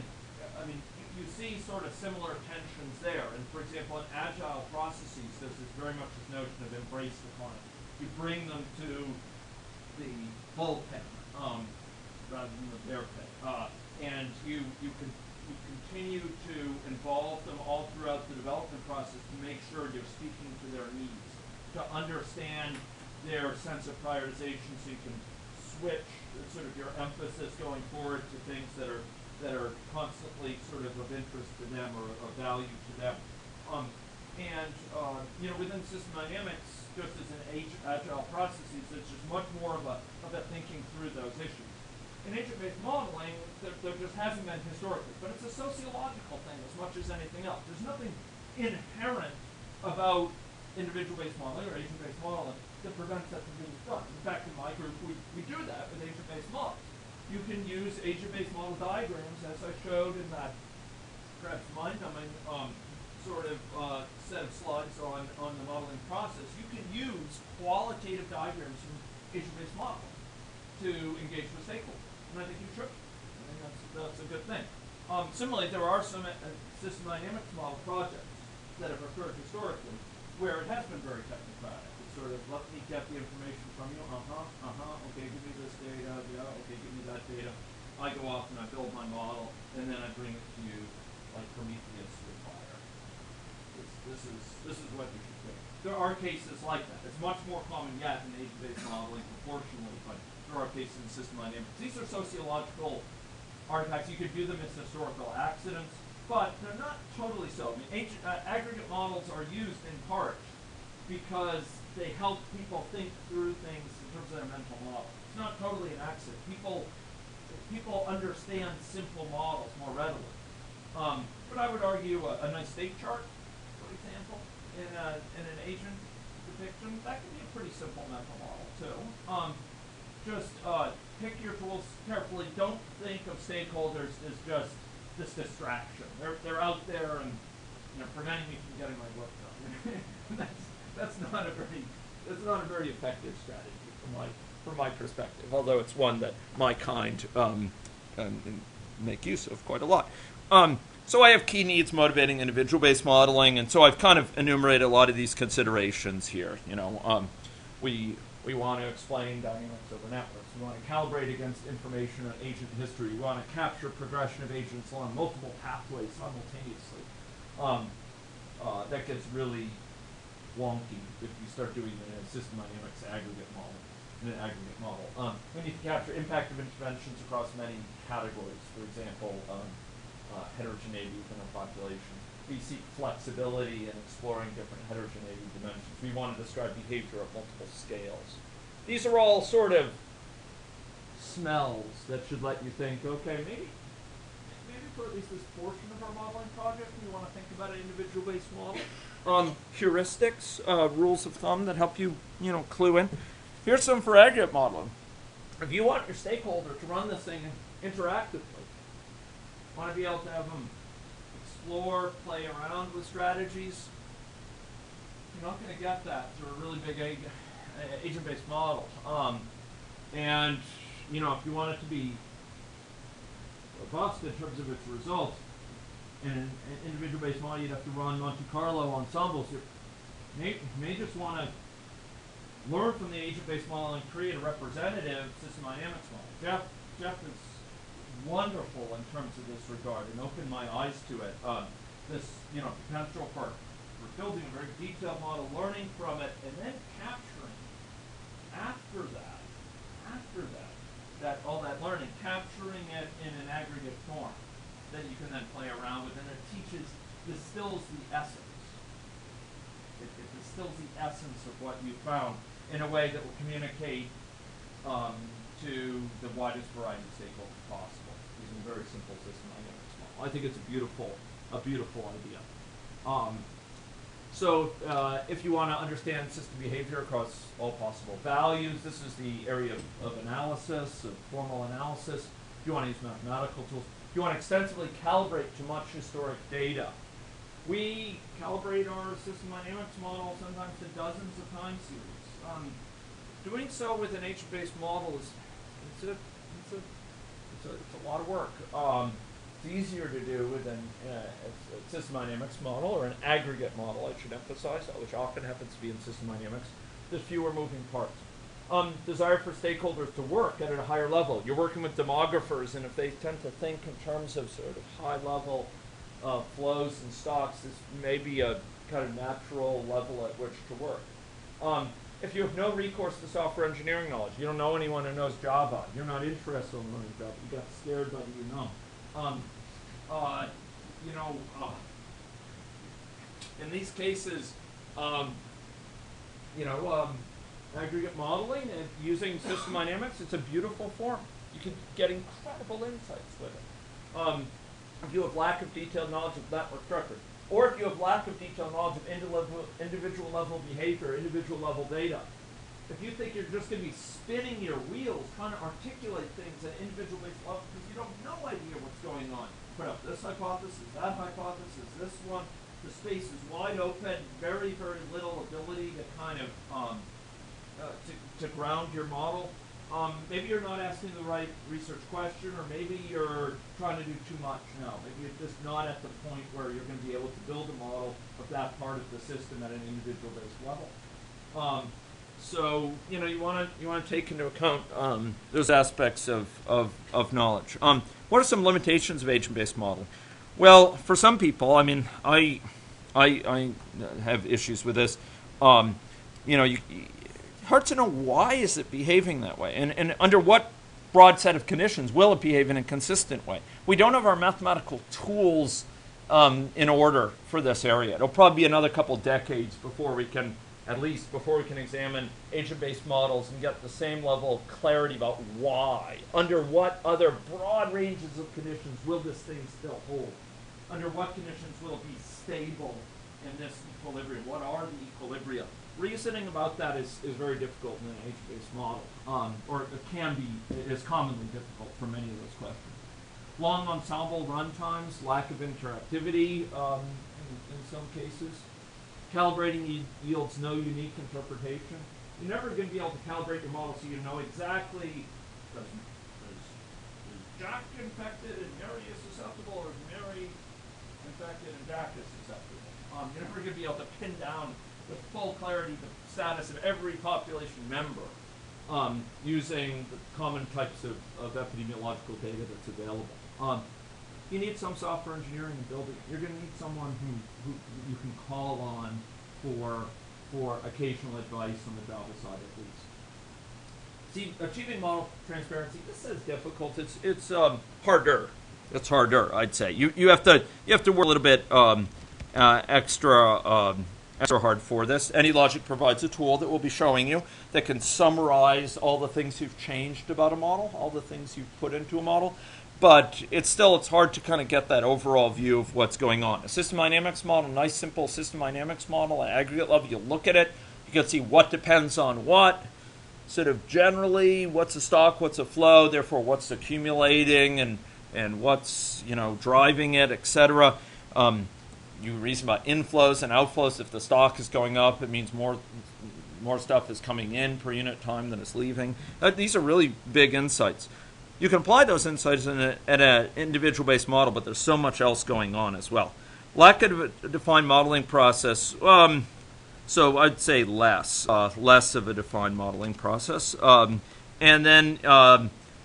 Speaker 1: you see sort of similar tensions there. And for example, in agile processes, there's this very much this notion of embrace the client. You bring them to the bullpen rather than the bear pit, and you continue to involve them all throughout the development process to make sure you're speaking to their needs, to understand their sense of prioritization, so you can switch sort of your emphasis going forward to things that are constantly sort of interest to them or of value to them. Within system dynamics, just as in agile processes, it's just much more of a thinking through those issues. In agent-based modeling, there just hasn't been historically, but it's a sociological thing as much as anything else. There's nothing inherent about individual-based modeling or agent-based modeling that prevents that from being done. In fact, in my group, we do that with agent-based models. You can use agent-based model diagrams, as I showed in that perhaps mind-numbing sort of set of slides on the modeling process. You can use qualitative diagrams from agent-based modeling to engage with stakeholders, and I think you should. I think that's a good thing. Similarly, there are some system dynamics model projects that have occurred historically where it has been very technocratic. It's sort of, let me get the information from you, okay, give me this data, yeah, okay, give me that data. I go off and I build my model, and then I bring it to you like Prometheus with fire. This is what you should do. There are cases like that. It's much more common yet in agent-based modeling proportionally, but there are cases in system dynamics. These are sociological artifacts. You could view them as historical accidents, but they're not totally so. Aggregate models are used in part because they help people think through things in terms of their mental model. It's not totally an accident. People understand simple models more readily. But I would argue a nice state chart, for example, in an agent depiction, that can be a pretty simple mental model too. Just pick your tools carefully. Don't think of stakeholders as just this distraction. They're out there and preventing me from getting my work done. that's not a very effective strategy from my perspective. Although it's one that my kind make use of quite a lot. So I have key needs motivating individual-based modeling, and so I've kind of enumerated a lot of these considerations here. We want to explain dynamics over networks. We want to calibrate against information on agent history. We want to capture progression of agents along multiple pathways simultaneously. That gets really wonky if you start doing it in a system dynamics aggregate model. We need to capture impact of interventions across many categories. For example, heterogeneity within a population. We seek flexibility in exploring different heterogeneity dimensions. We want to describe behavior at multiple scales. These are all sort of smells that should let you think, okay, maybe for at least this portion of our modeling project, we want to think about an individual-based model. Heuristics, rules of thumb that help you, clue in. Here's some for aggregate modeling. If you want your stakeholder to run this thing interactively, want to be able to have them explore, play around with strategies, you're not going to get that through a really big agent-based model. And if you want it to be robust in terms of its results, in an individual-based model, you'd have to run Monte Carlo ensembles. You may just want to learn from the agent-based model and create a representative system dynamics model. Jeff is wonderful in terms of this regard and opened my eyes to it. This, potential for building a very detailed model, learning from it, and then capturing after that all that learning, capturing it in an aggregate form that you can then play around with, and it distills the essence. It distills the essence of what you found in a way that will communicate to the widest variety of stakeholders possible using a very simple system dynamics model. I think it's a beautiful idea. So if you want to understand system behavior across all possible values, this is the area of analysis, of formal analysis. If you want to use mathematical tools, if you want to extensively calibrate to much historic data, we calibrate our system dynamics model sometimes to dozens of time series. Doing so with an agent-based model is it's a lot of work. It's easier to do with a system dynamics model or an aggregate model, I should emphasize, which often happens to be in system dynamics. There's fewer moving parts. Desire for stakeholders to work at a higher level. You're working with demographers, and if they tend to think in terms of sort of high-level flows and stocks, this may be a kind of natural level at which to work. If you have no recourse to software engineering knowledge, you don't know anyone who knows Java, you're not interested in learning Java, you got scared by the in these cases, aggregate modeling and using system dynamics, it's a beautiful form. You can get incredible insights with it. If you have lack of detailed knowledge of network structure, or if you have lack of detailed knowledge of individual level behavior, individual level data, if you think you're just going to be spinning your wheels trying to articulate things at individual based level because you don't have no idea what's going on, put up this hypothesis, that hypothesis, this one, the space is wide open, very, very little ability to kind of to ground your model. Maybe you're not asking the right research question, or maybe you're trying to do too much now. Maybe you're just not at the point where you're going to be able to build a model of that part of the system at an individual based level. So you want to take into account those aspects of knowledge. What are some limitations of agent-based modeling? Well, for some people, I mean, I have issues with this. Hard to know why is it behaving that way, and under what broad set of conditions will it behave in a consistent way. We don't have our mathematical tools in order for this area. It'll probably be another couple decades before we can examine agent-based models and get the same level of clarity about why. Under what other broad ranges of conditions will this thing still hold? Under what conditions will it be stable in this equilibrium? What are the equilibria? Reasoning about that is very difficult in an agent-based model, or it is commonly difficult for many of those questions. Long ensemble runtimes, lack of interactivity in some cases. Calibrating yields no unique interpretation. You're never going to be able to calibrate your model so you know exactly, is Jack infected and Mary is susceptible, or is Mary infected and Jack is susceptible? You're never going to be able to pin down with full clarity the status of every population member using the common types of epidemiological data that's available. You need some software engineering and building. You're going to need someone who you can call on for occasional advice on the Java side at least. See, achieving model transparency, this is difficult. It's harder. It's harder, I'd say. You have to work a little bit extra hard for this. AnyLogic provides a tool that we'll be showing you that can summarize all the things you've changed about a model, all the things you've put into a model. But it's hard to kind of get that overall view of what's going on. A system dynamics model, nice simple system dynamics model at aggregate level, you look at it, you can see what depends on what, sort of generally what's a stock, what's a flow, therefore what's accumulating and what's driving it, etc. You reason about inflows and outflows. If the stock is going up, it means more stuff is coming in per unit time than is leaving. These are really big insights. You can apply those insights in an individual-based model, but there's so much else going on as well. Lack of a defined modeling process. So I'd say less of a defined modeling process. And then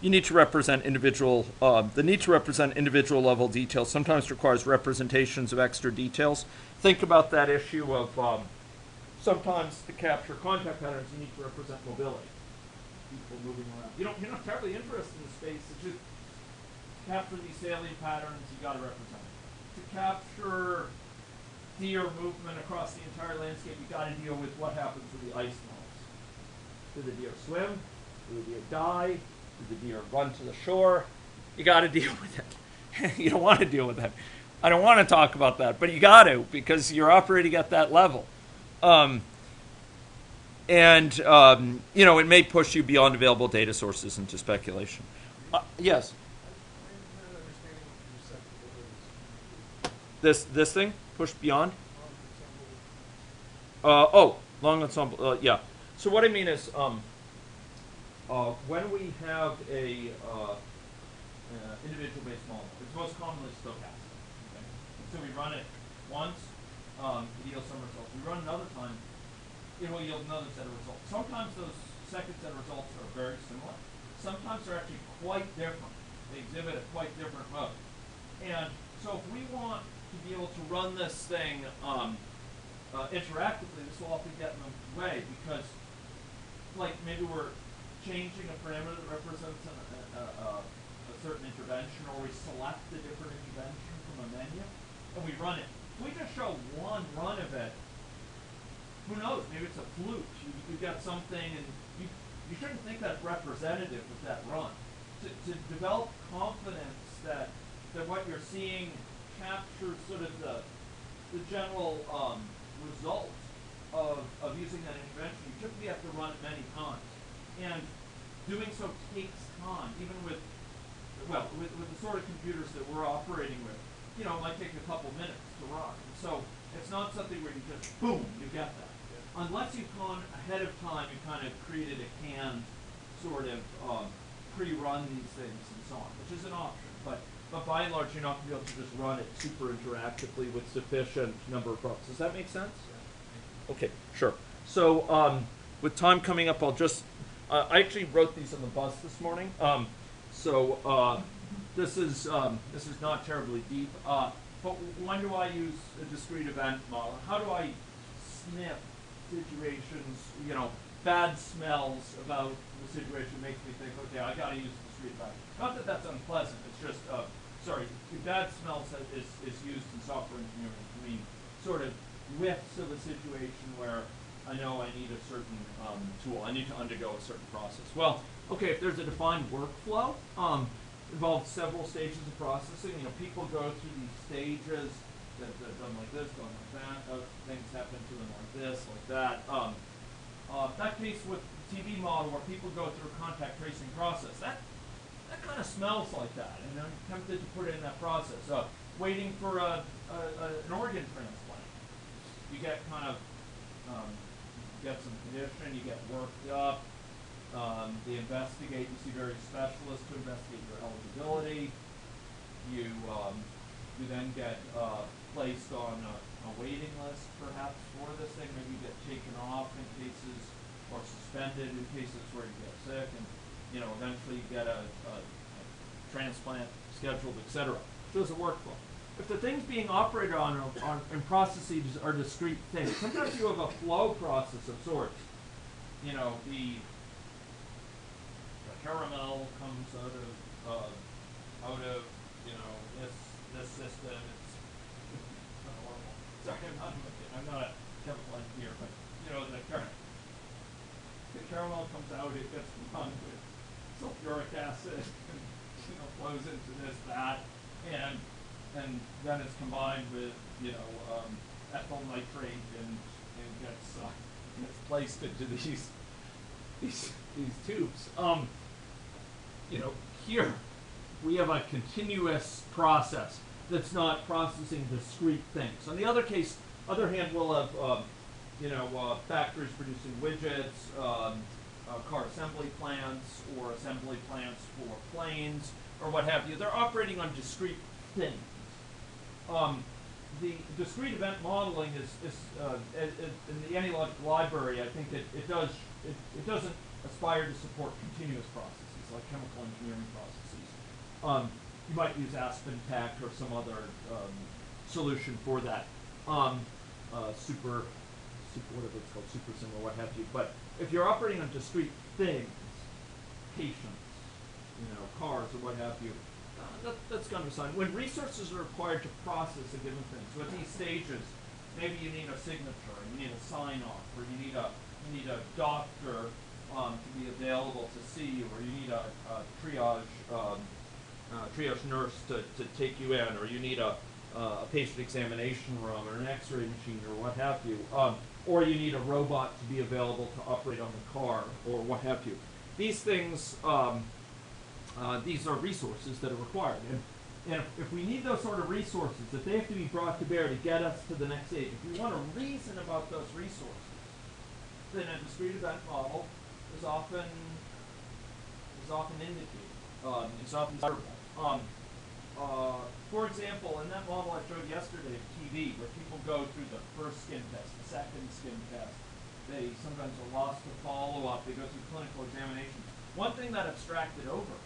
Speaker 1: you need to represent individual, the need to represent individual level details sometimes requires representations of extra details. Think about that issue of sometimes to capture contact patterns, you need to represent mobility. People moving around. You're not terribly interested in space. It's just capture these salient patterns, you got to represent it. To capture deer movement across the entire landscape, you got to deal with what happens with the ice knolls. Do the deer swim? Do the deer die? Do the deer run to the shore? You got to deal with it. You don't want to deal with that. I don't want to talk about that, but you got to because you're operating at that level. It may push you beyond available data sources into speculation. Yes.
Speaker 3: I'm not understanding what perceptible is.
Speaker 1: This thing push beyond. Long ensemble. Yeah. So what I mean is, when we have a individual-based model, it's most commonly stochastic. Okay? So we run it once, it yields some results. We run another time, it will yield another set of results. Sometimes those second set of results are very similar. Sometimes they're actually quite different. They exhibit a quite different mode. And so if we want to be able to run this thing interactively, this will often get in the way because, like, maybe we're changing a parameter that represents a certain intervention, or we select a different intervention from a menu, and we run it. If we just show one run of it, who knows? Maybe it's a fluke. You've got something, and you shouldn't think that's representative of that run. To develop confidence that what you're seeing captures sort of the general result of using that intervention, you typically have to run it many times. And doing so takes time, even with the sort of computers that we're operating with. It might take a couple minutes to run. So it's not something where you just, boom, you get that. Unless you've gone ahead of time and kind of created a canned sort of pre-run these things and so on, which is an option. But by and large, you're not going to be able to just run it super interactively with sufficient number of props. Does that make sense? Okay, sure. So with time coming up, I'll just, I actually wrote these on the bus this morning. This is not terribly deep. But when do I use a discrete event model? How do I sniff situations, bad smells about the situation makes me think, okay, I got to use a discrete event. Not that that's unpleasant. It's just, bad smells is used in software engineering to mean sort of whiffs of a situation where I know I need a certain tool. I need to undergo a certain process. Well, okay, if there's a defined workflow, involves several stages of processing. People go through these stages that are done like this, done like that. Other things happen to them like this, like that. That case with the TV model where people go through a contact tracing process, that kind of smells like that, and I'm tempted to put it in that process. Waiting for an organ transplant, you get kind of get some condition, you get worked up. They investigate. You see various specialists to investigate your eligibility. You then get placed on a waiting list, perhaps, for this thing. Maybe you get taken off in cases, or suspended in cases where you get sick, and eventually you get a transplant scheduled, etc. So there's a workflow. If the things being operated on and processes are discrete things, sometimes you have a flow process of sorts. The caramel comes out of this system. It's horrible. Sorry, I'm not a chemical engineer, but the caramel comes out. It gets combined with sulfuric acid, and flows into this, that, and then it's combined with ethyl nitrate and gets placed into these tubes. Here we have a continuous process that's not processing discrete things. On the other hand, we'll have factories producing widgets, car assembly plants, or assembly plants for planes, or what have you. They're operating on discrete things. the discrete event modeling is in the analogical library. I think it doesn't aspire to support continuous processes like chemical engineering processes. You might use Aspen Tech or some other solution for that. Whatever it's called, super sim or what have you. But if you're operating on discrete things, patients, cars or what have you, that's going to be fine. When resources are required to process a given thing, so at these stages, maybe you need a signature, you need a sign off, or you need a doctor to be available to see you, or you need a triage nurse to take you in, or you need a patient examination room, or an X-ray machine, or what have you, or you need a robot to be available to operate on the car, or what have you. These things, these are resources that are required. And if we need those sort of resources, if they have to be brought to bear to get us to the next stage, if we want to reason about those resources, then a discrete event model is often indicated. It's often desirable. For example, in that model I showed yesterday of TV, where people go through the first skin test, the second skin test, they sometimes are lost to follow-up, they go through clinical examination. One thing that abstracted over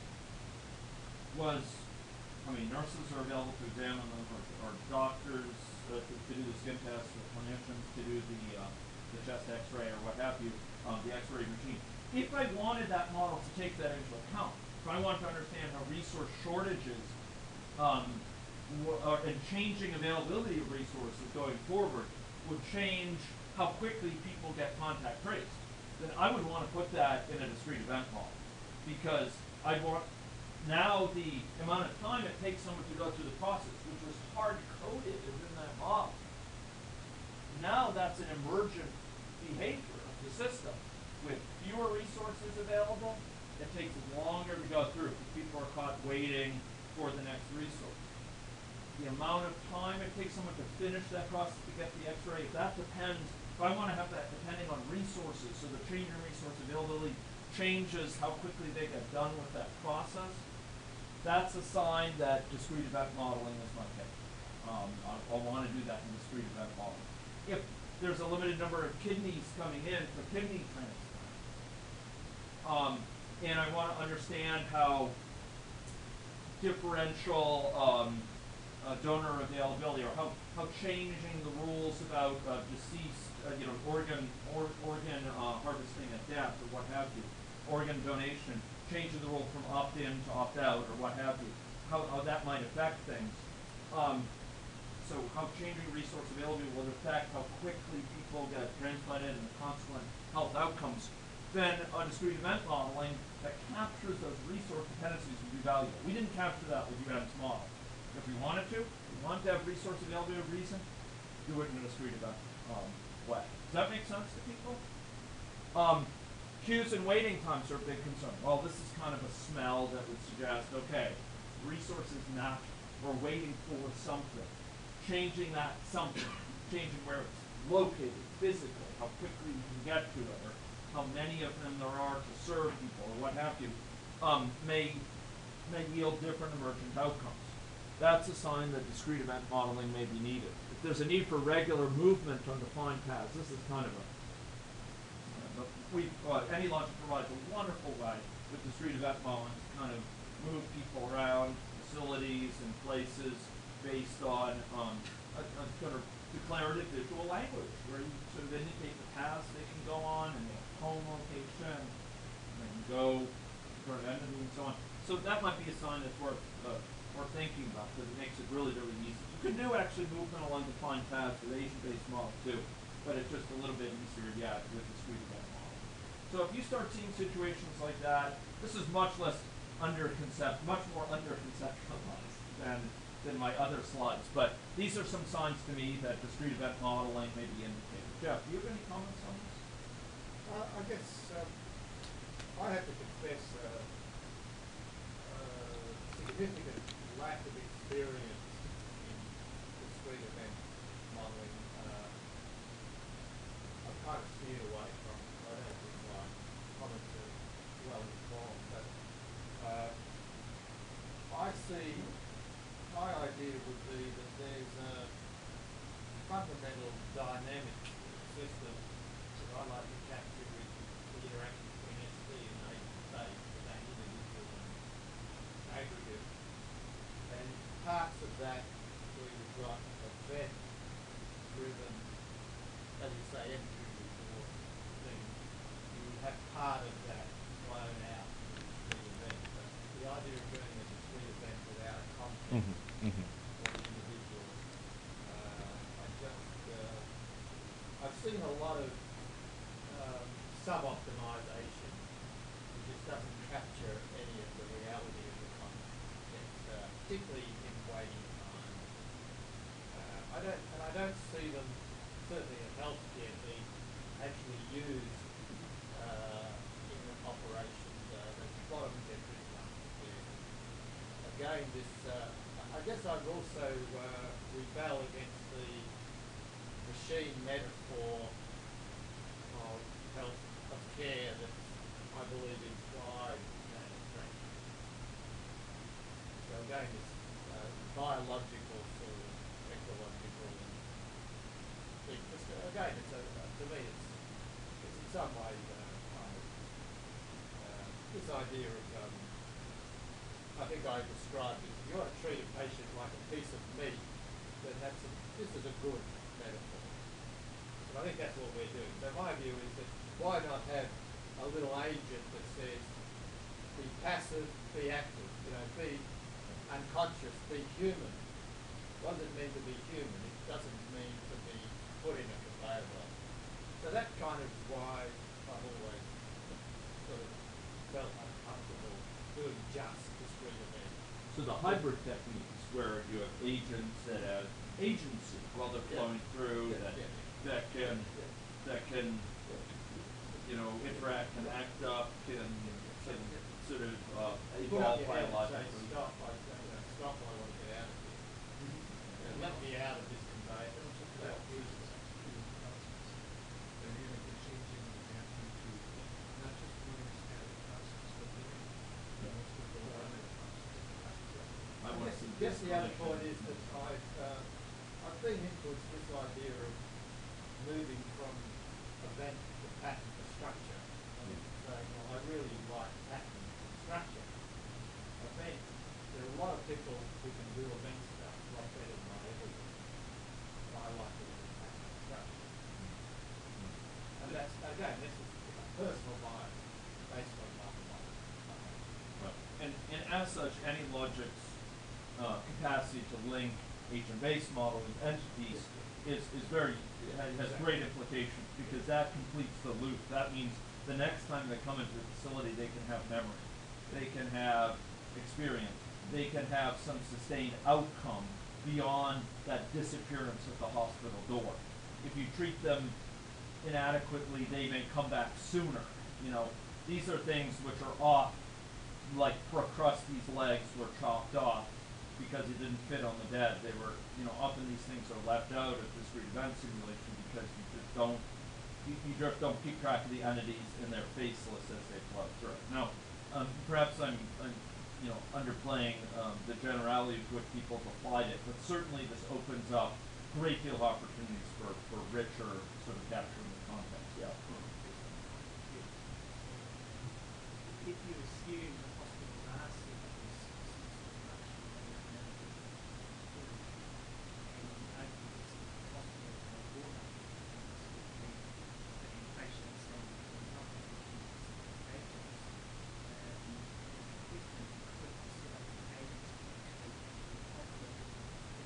Speaker 1: was, nurses are available to examine them, or doctors to do the skin test, or clinicians to do the chest X-ray, or what have you, the X-ray machine. If I wanted that model to take that into account, if I wanted to understand how resource shortages and changing availability of resources going forward would change how quickly people get contact traced, then I would want to put that in a discrete event model, because I want now the amount of time it takes someone to go through the process, which was hard-coded within that model. Now that's an emergent behavior of the system. With fewer resources available, it takes longer to go through. People are caught waiting for the next resource. The amount of time it takes someone to finish that process to get the X-ray, if that depends, if I want to have that depending on resources, so the change in resource availability changes how quickly they get done with that process, that's a sign that discrete event modeling is my pick. I'll want to do that in discrete event modeling. If there's a limited number of kidneys coming in for kidney transplant, and I want to understand how differential donor availability, or how changing the rules about deceased, organ harvesting at death, or what have you, organ donation, changing the rule from opt-in to opt-out, or what have you, how that might affect things. So how changing resource availability will affect how quickly people get transplanted and the consequent health outcomes, then a discrete event modeling that captures those resource dependencies would be valuable. We didn't capture that with UN's model. If we wanted to, have resource availability reason, do it in a discrete event way. Does that make sense to people? Queues and waiting times are a big concern. Well, this is kind of a smell that would suggest, okay, resources not, we're waiting for something. Changing that something, changing where it's located physically, how quickly you can get to it, or how many of them there are to serve people, or what have you, may yield different emergent outcomes. That's a sign that discrete event modeling may be needed. If there's a need for regular movement on defined paths, this is kind of AnyLogic provides a wonderful way with discrete event modeling to kind of move people around facilities and places based on a sort of declarative visual language, where you sort of indicate the paths they can go on and their home location, and they can go sort of entity and so on. So that might be a sign that's worth thinking about, because it makes it really, really easy. You can do actually movement along defined paths with Asian-based model too, but it's just a little bit easier yet with discrete event model. So if you start seeing situations like that, this is much more under-conceptualized than my other slides. But these are some signs to me that discrete event modeling may be indicated. Jeff, do you have any comments on this?
Speaker 4: I guess I have to confess significant lack of experience in discrete event modeling. I've kind of steered away from it. I don't think my comments are well informed, but I see, my idea would be that there's fundamental dynamic system that I like to capture is the interaction between ST and agent state, between individual and aggregate. And parts of that where you've got event driven, as you say, entry report thing, you have part of that blown out in a discrete event. But the idea of doing a discrete event without a context for the individual, I've seen a lot of sub-optimization. It just doesn't capture any of the reality of the context, particularly in waiting time. I don't see them, certainly in healthcare, being actually used in operations. There's a lot of them get written up there. Again, I guess I'd also rebel against the machine metaphor of health, of care that I believe implied in that abstraction. So again, this biological sort of ecological thing. Again, to me, it's in some way kind of this idea of I think I described it. If you want to treat a patient like a piece of meat, then this is a good metaphor. But I think that's what we're doing. So my view is that why not have a little agent that says, be passive, be active, be unconscious, be human. What does it mean to be human? It doesn't mean to be put in a conveyor belt. So that kind of is why I've always sort of felt uncomfortable doing just discrete events.
Speaker 1: So the hybrid techniques where you have agents that have agency while they're flowing through, that can interact, can act up, can sort of evolve biologically.
Speaker 4: Stop, I want to get out of here. Let me out of this conveyor. I guess the other point is that I've been influenced this idea of moving from event to pattern to structure. And saying, well, I really like pattern and structure. Event, there are a lot of people who can do event stuff a lot better than I ever will. I like to do pattern and structure. And that's, again, this is a personal bias based on mathematics.
Speaker 1: And as such, any logic's capacity to link agent-based model with entities has great implications, because that completes the loop. That means the next time they come into the facility, they can have memory, they can have experience, they can have some sustained outcome beyond that disappearance at the hospital door. If you treat them inadequately, they may come back sooner. These are things which are off, like Procruste's legs were chopped off because he didn't fit on the bed. They were, often these things are left out of discrete event simulation because you just don't keep track of the entities, and they're faceless as they flow through. Now, perhaps I'm underplaying the generality to which people have applied it, but certainly this opens up a great deal of opportunities for richer sort of capturing the context. Yeah.
Speaker 5: If you assume the hospitals are seeing this and arguments that the hospitals are brought up putting patients and not agents, if you could set up an agent to actually complement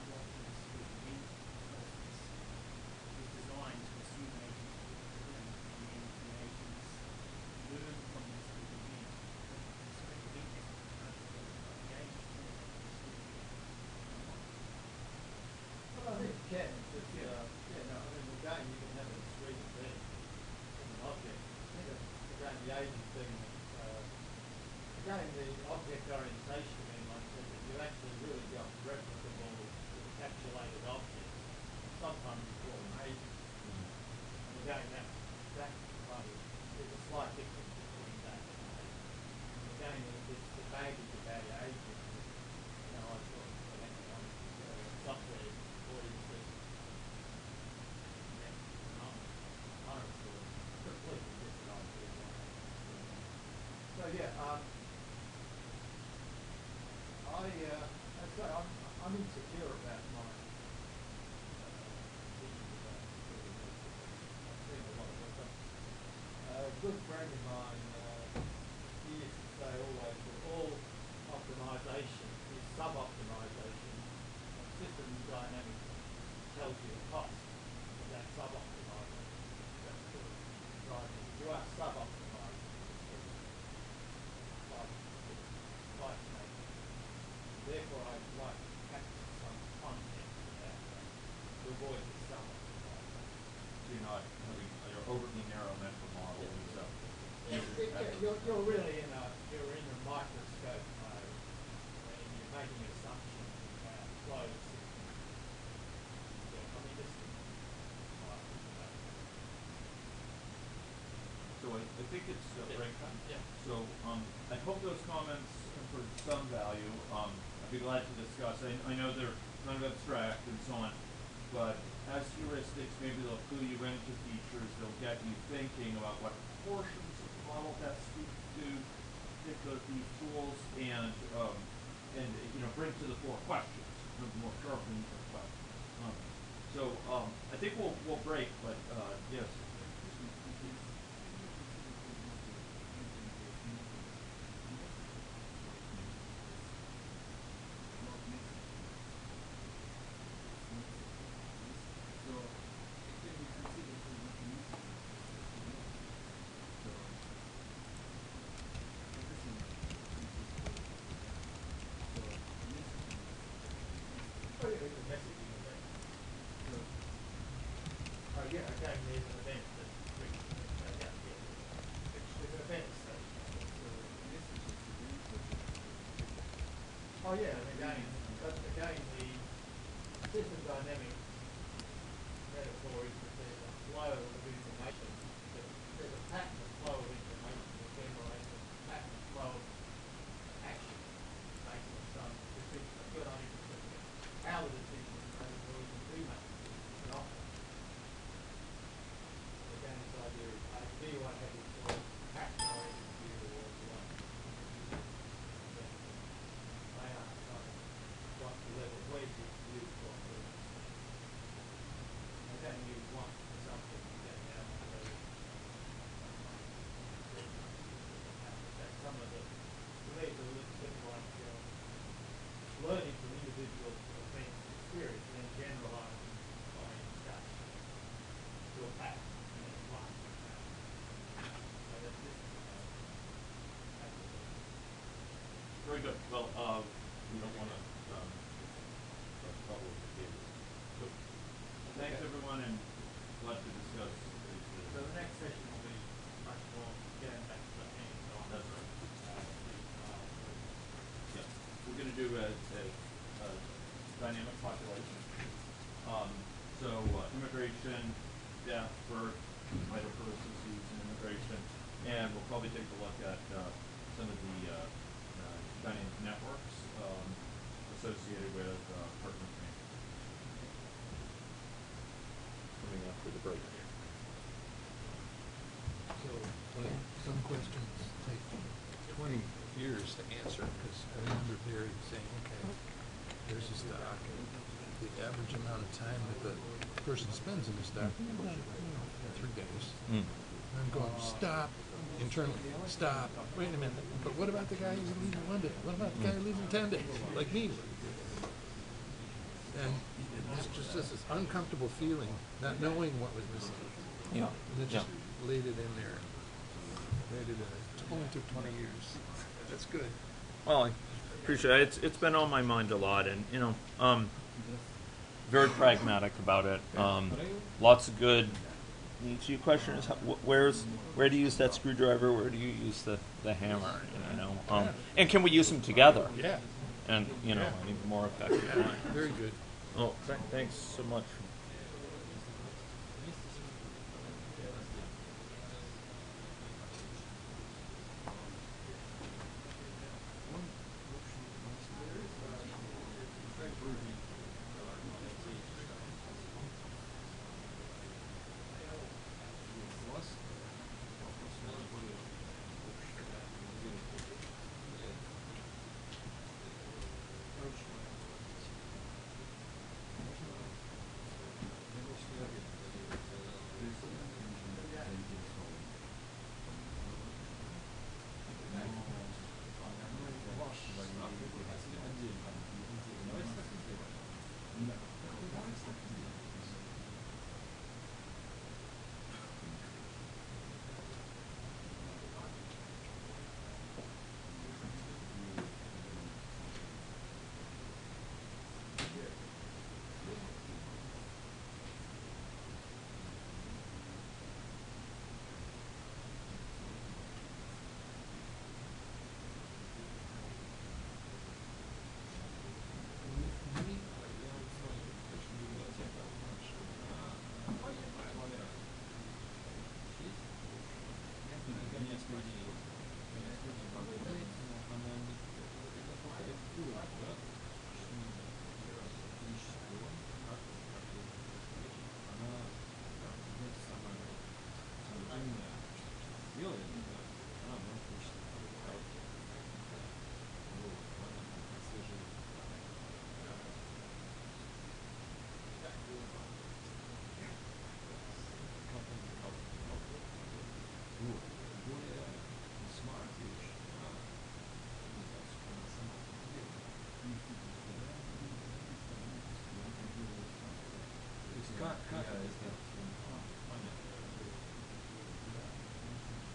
Speaker 5: what the discrete event process is designed to assume agents will be doing, and then the agents learn from the discrete event. The discrete event has to be translated by the agent to the discrete event.
Speaker 4: Well, I think you can. Again, you can have a discrete event in an object. I think again, the agent thing, again, the object orientation in one said that you actually really got replicable encapsulated objects. Sometimes you call them agents. And again, that kind of, there's a slight difference between that and an agent. And again, it's the baggage about your agent. I thought an economic software employee says, yeah, I'd say I'm insecure about my opinion about I've seen a lot of it. A good friend of mine, he used to say always that all optimization is sub-optimization, and systems dynamics tells you the cost of that sub-optimization. That's sort of driving. You are sub-optimizing like nature. Therefore, I'd like to capture some content about that to avoid the sub-optimization.
Speaker 1: So you're not having your overly narrow mental model.
Speaker 4: You're really in a microscope mode, and you're making assumptions about closed systems. Yeah, I mean this is my opinion.
Speaker 1: So I think it's break time.
Speaker 4: Yeah.
Speaker 1: So I hope those comments conferred some value. I'd be glad to discuss. I know they're kind of abstract and so on, but as heuristics, maybe they'll clue you into features. They'll get you thinking about what portions of the model best speak to particular these tools, and bring to the fore questions, more sharpened questions. I think we'll break, but yes.
Speaker 4: Yeah, okay, there's an event that's there's an event state. Oh yeah, and again, the system dynamic metaphor is that there's a flow of information, there's a pattern of flow of information that generates a pattern of flow of action based on some decision. That's what I'm interested in. How the decision is made, or even who makes the decision, and often. Again, this idea is, do you want to have this sort of pattern-oriented view, or do you want to use it? They are kind of what the level, where you use what level. They don't use one for something, you don't know how to do it. That's some of the, to me, it's a little bit like learning from individual events and experience, and then generalizing by induction to a pattern, and then applying to a pattern. So that's this
Speaker 1: Very good. Well, we don't want to trouble with the table. So, thanks everyone, and glad to discuss.
Speaker 4: So the next session will be much more getting back to the hands-on.
Speaker 1: That's right. Yeah, we're going to do a dynamic population. Immigration, death, birth, vital processes, and immigration, and we'll probably take a look at some of the dynamic networks associated with partner training. Coming after the break.
Speaker 6: So some questions take 20 years to answer, because I remember Barry saying, okay, there's a stock, and the average amount of time that the person spends in the stock, 3 days. I'm going, stop, internally, stop, wait a minute, but what about the guy who's leaving 1 day? What about the guy who's leaving 10 days, like me? And it's just this uncomfortable feeling, not knowing what was missing.
Speaker 1: Yeah.
Speaker 6: And it just laid it in there. Laid it in. It only took 20 years. That's good.
Speaker 1: Well, I appreciate it. It's been on my mind a lot, and very pragmatic about it. Lots of good. So your question is, where do you use that screwdriver? Where do you use the hammer? And can we use them together?
Speaker 6: Yeah.
Speaker 1: And I think more effective.
Speaker 6: Yeah. Very good.
Speaker 1: Oh, thanks so much.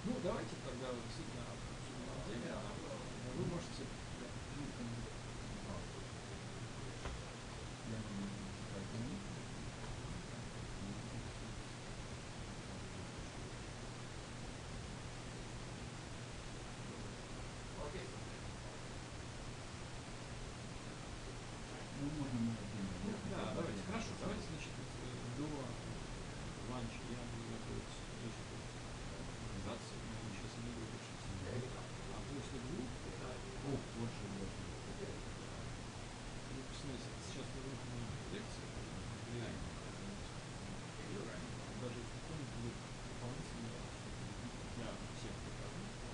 Speaker 1: Ну, давайте тогда действительно обсудим отдельно. Вы можете... Да, давайте, хорошо, давайте, значит, до ланча я буду готовить 20, но сейчас не буду больше. А после двух, больше. Ну, в смысле, сейчас мы выходим лекции, реально. Даже если кто-нибудь будет дополнительно для всех преподавателей.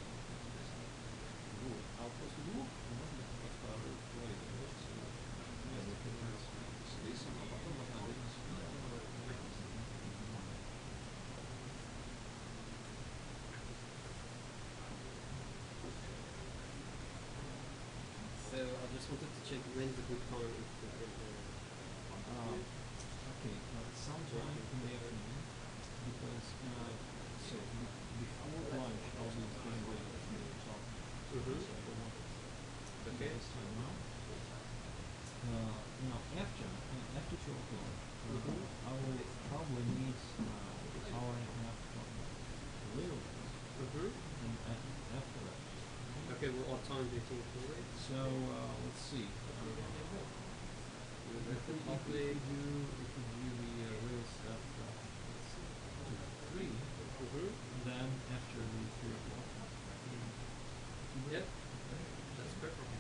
Speaker 1: Вот. А после двух можно как раз поговорить о лекции, с рейсом, а потом можно отдельно
Speaker 7: So I just wanted to check when's a good time
Speaker 1: Okay, sometime in the afternoon, because so before lunch I'll be getting ready to talk. So I don't want to
Speaker 7: Okay.
Speaker 1: this time now. Now after 2 o'clock, I will probably need an hour and a half from a little bit, and after that.
Speaker 7: Okay, well, what time do you think you'll wait?
Speaker 1: So let's see. If we do the real stuff to 3, then after the 3 o'clock.
Speaker 7: Yeah, that's perfect.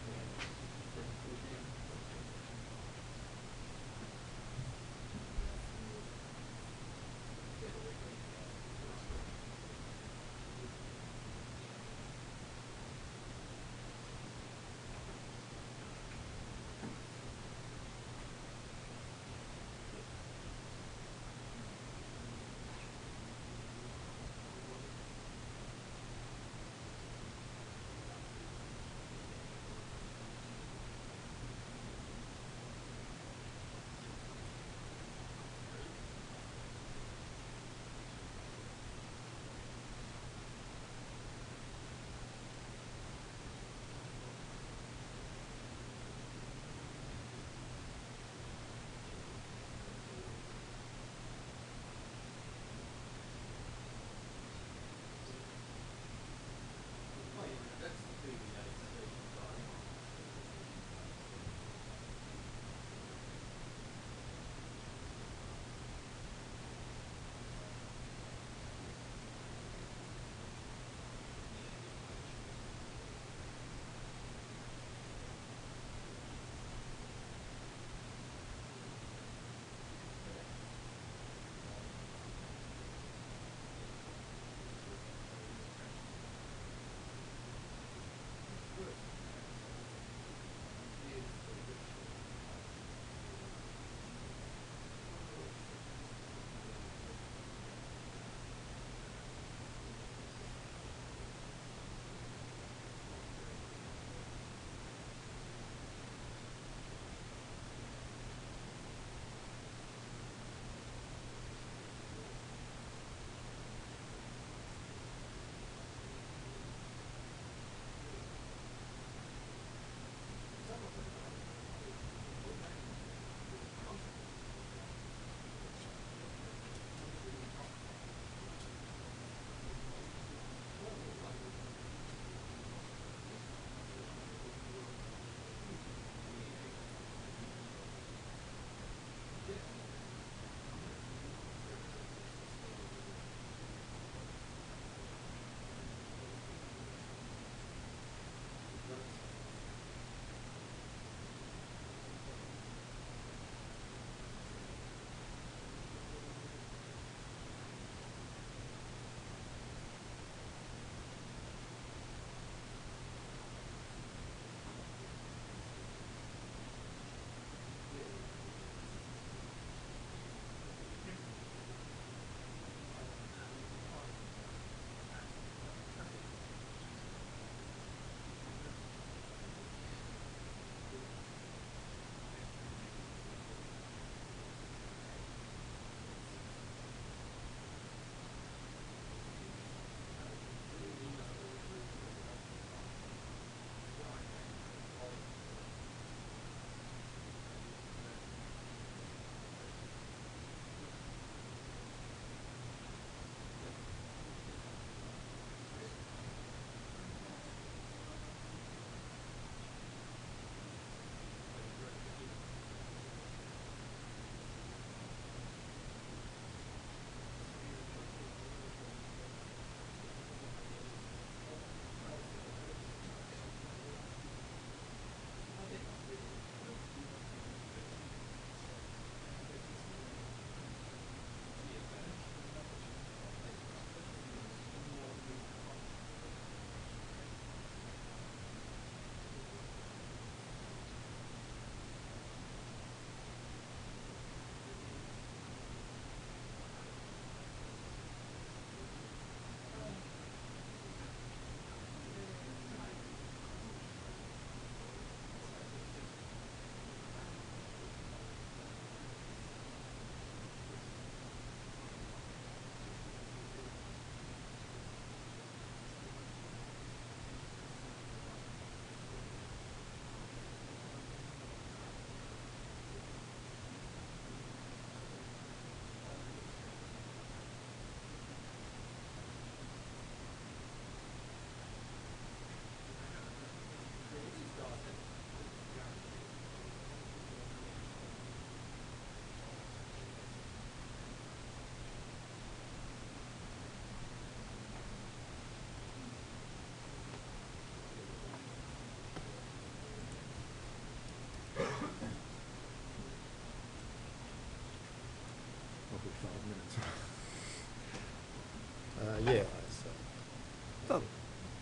Speaker 6: Yeah,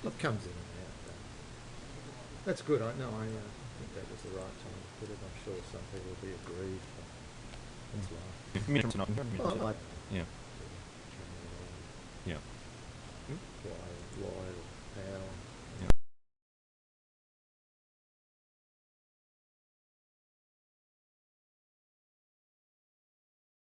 Speaker 6: it comes in and out. That's good. I think that was the right time to put it. I'm sure some people will be aggrieved. But that's life.
Speaker 1: Yeah.
Speaker 6: Well, I like
Speaker 1: Yeah.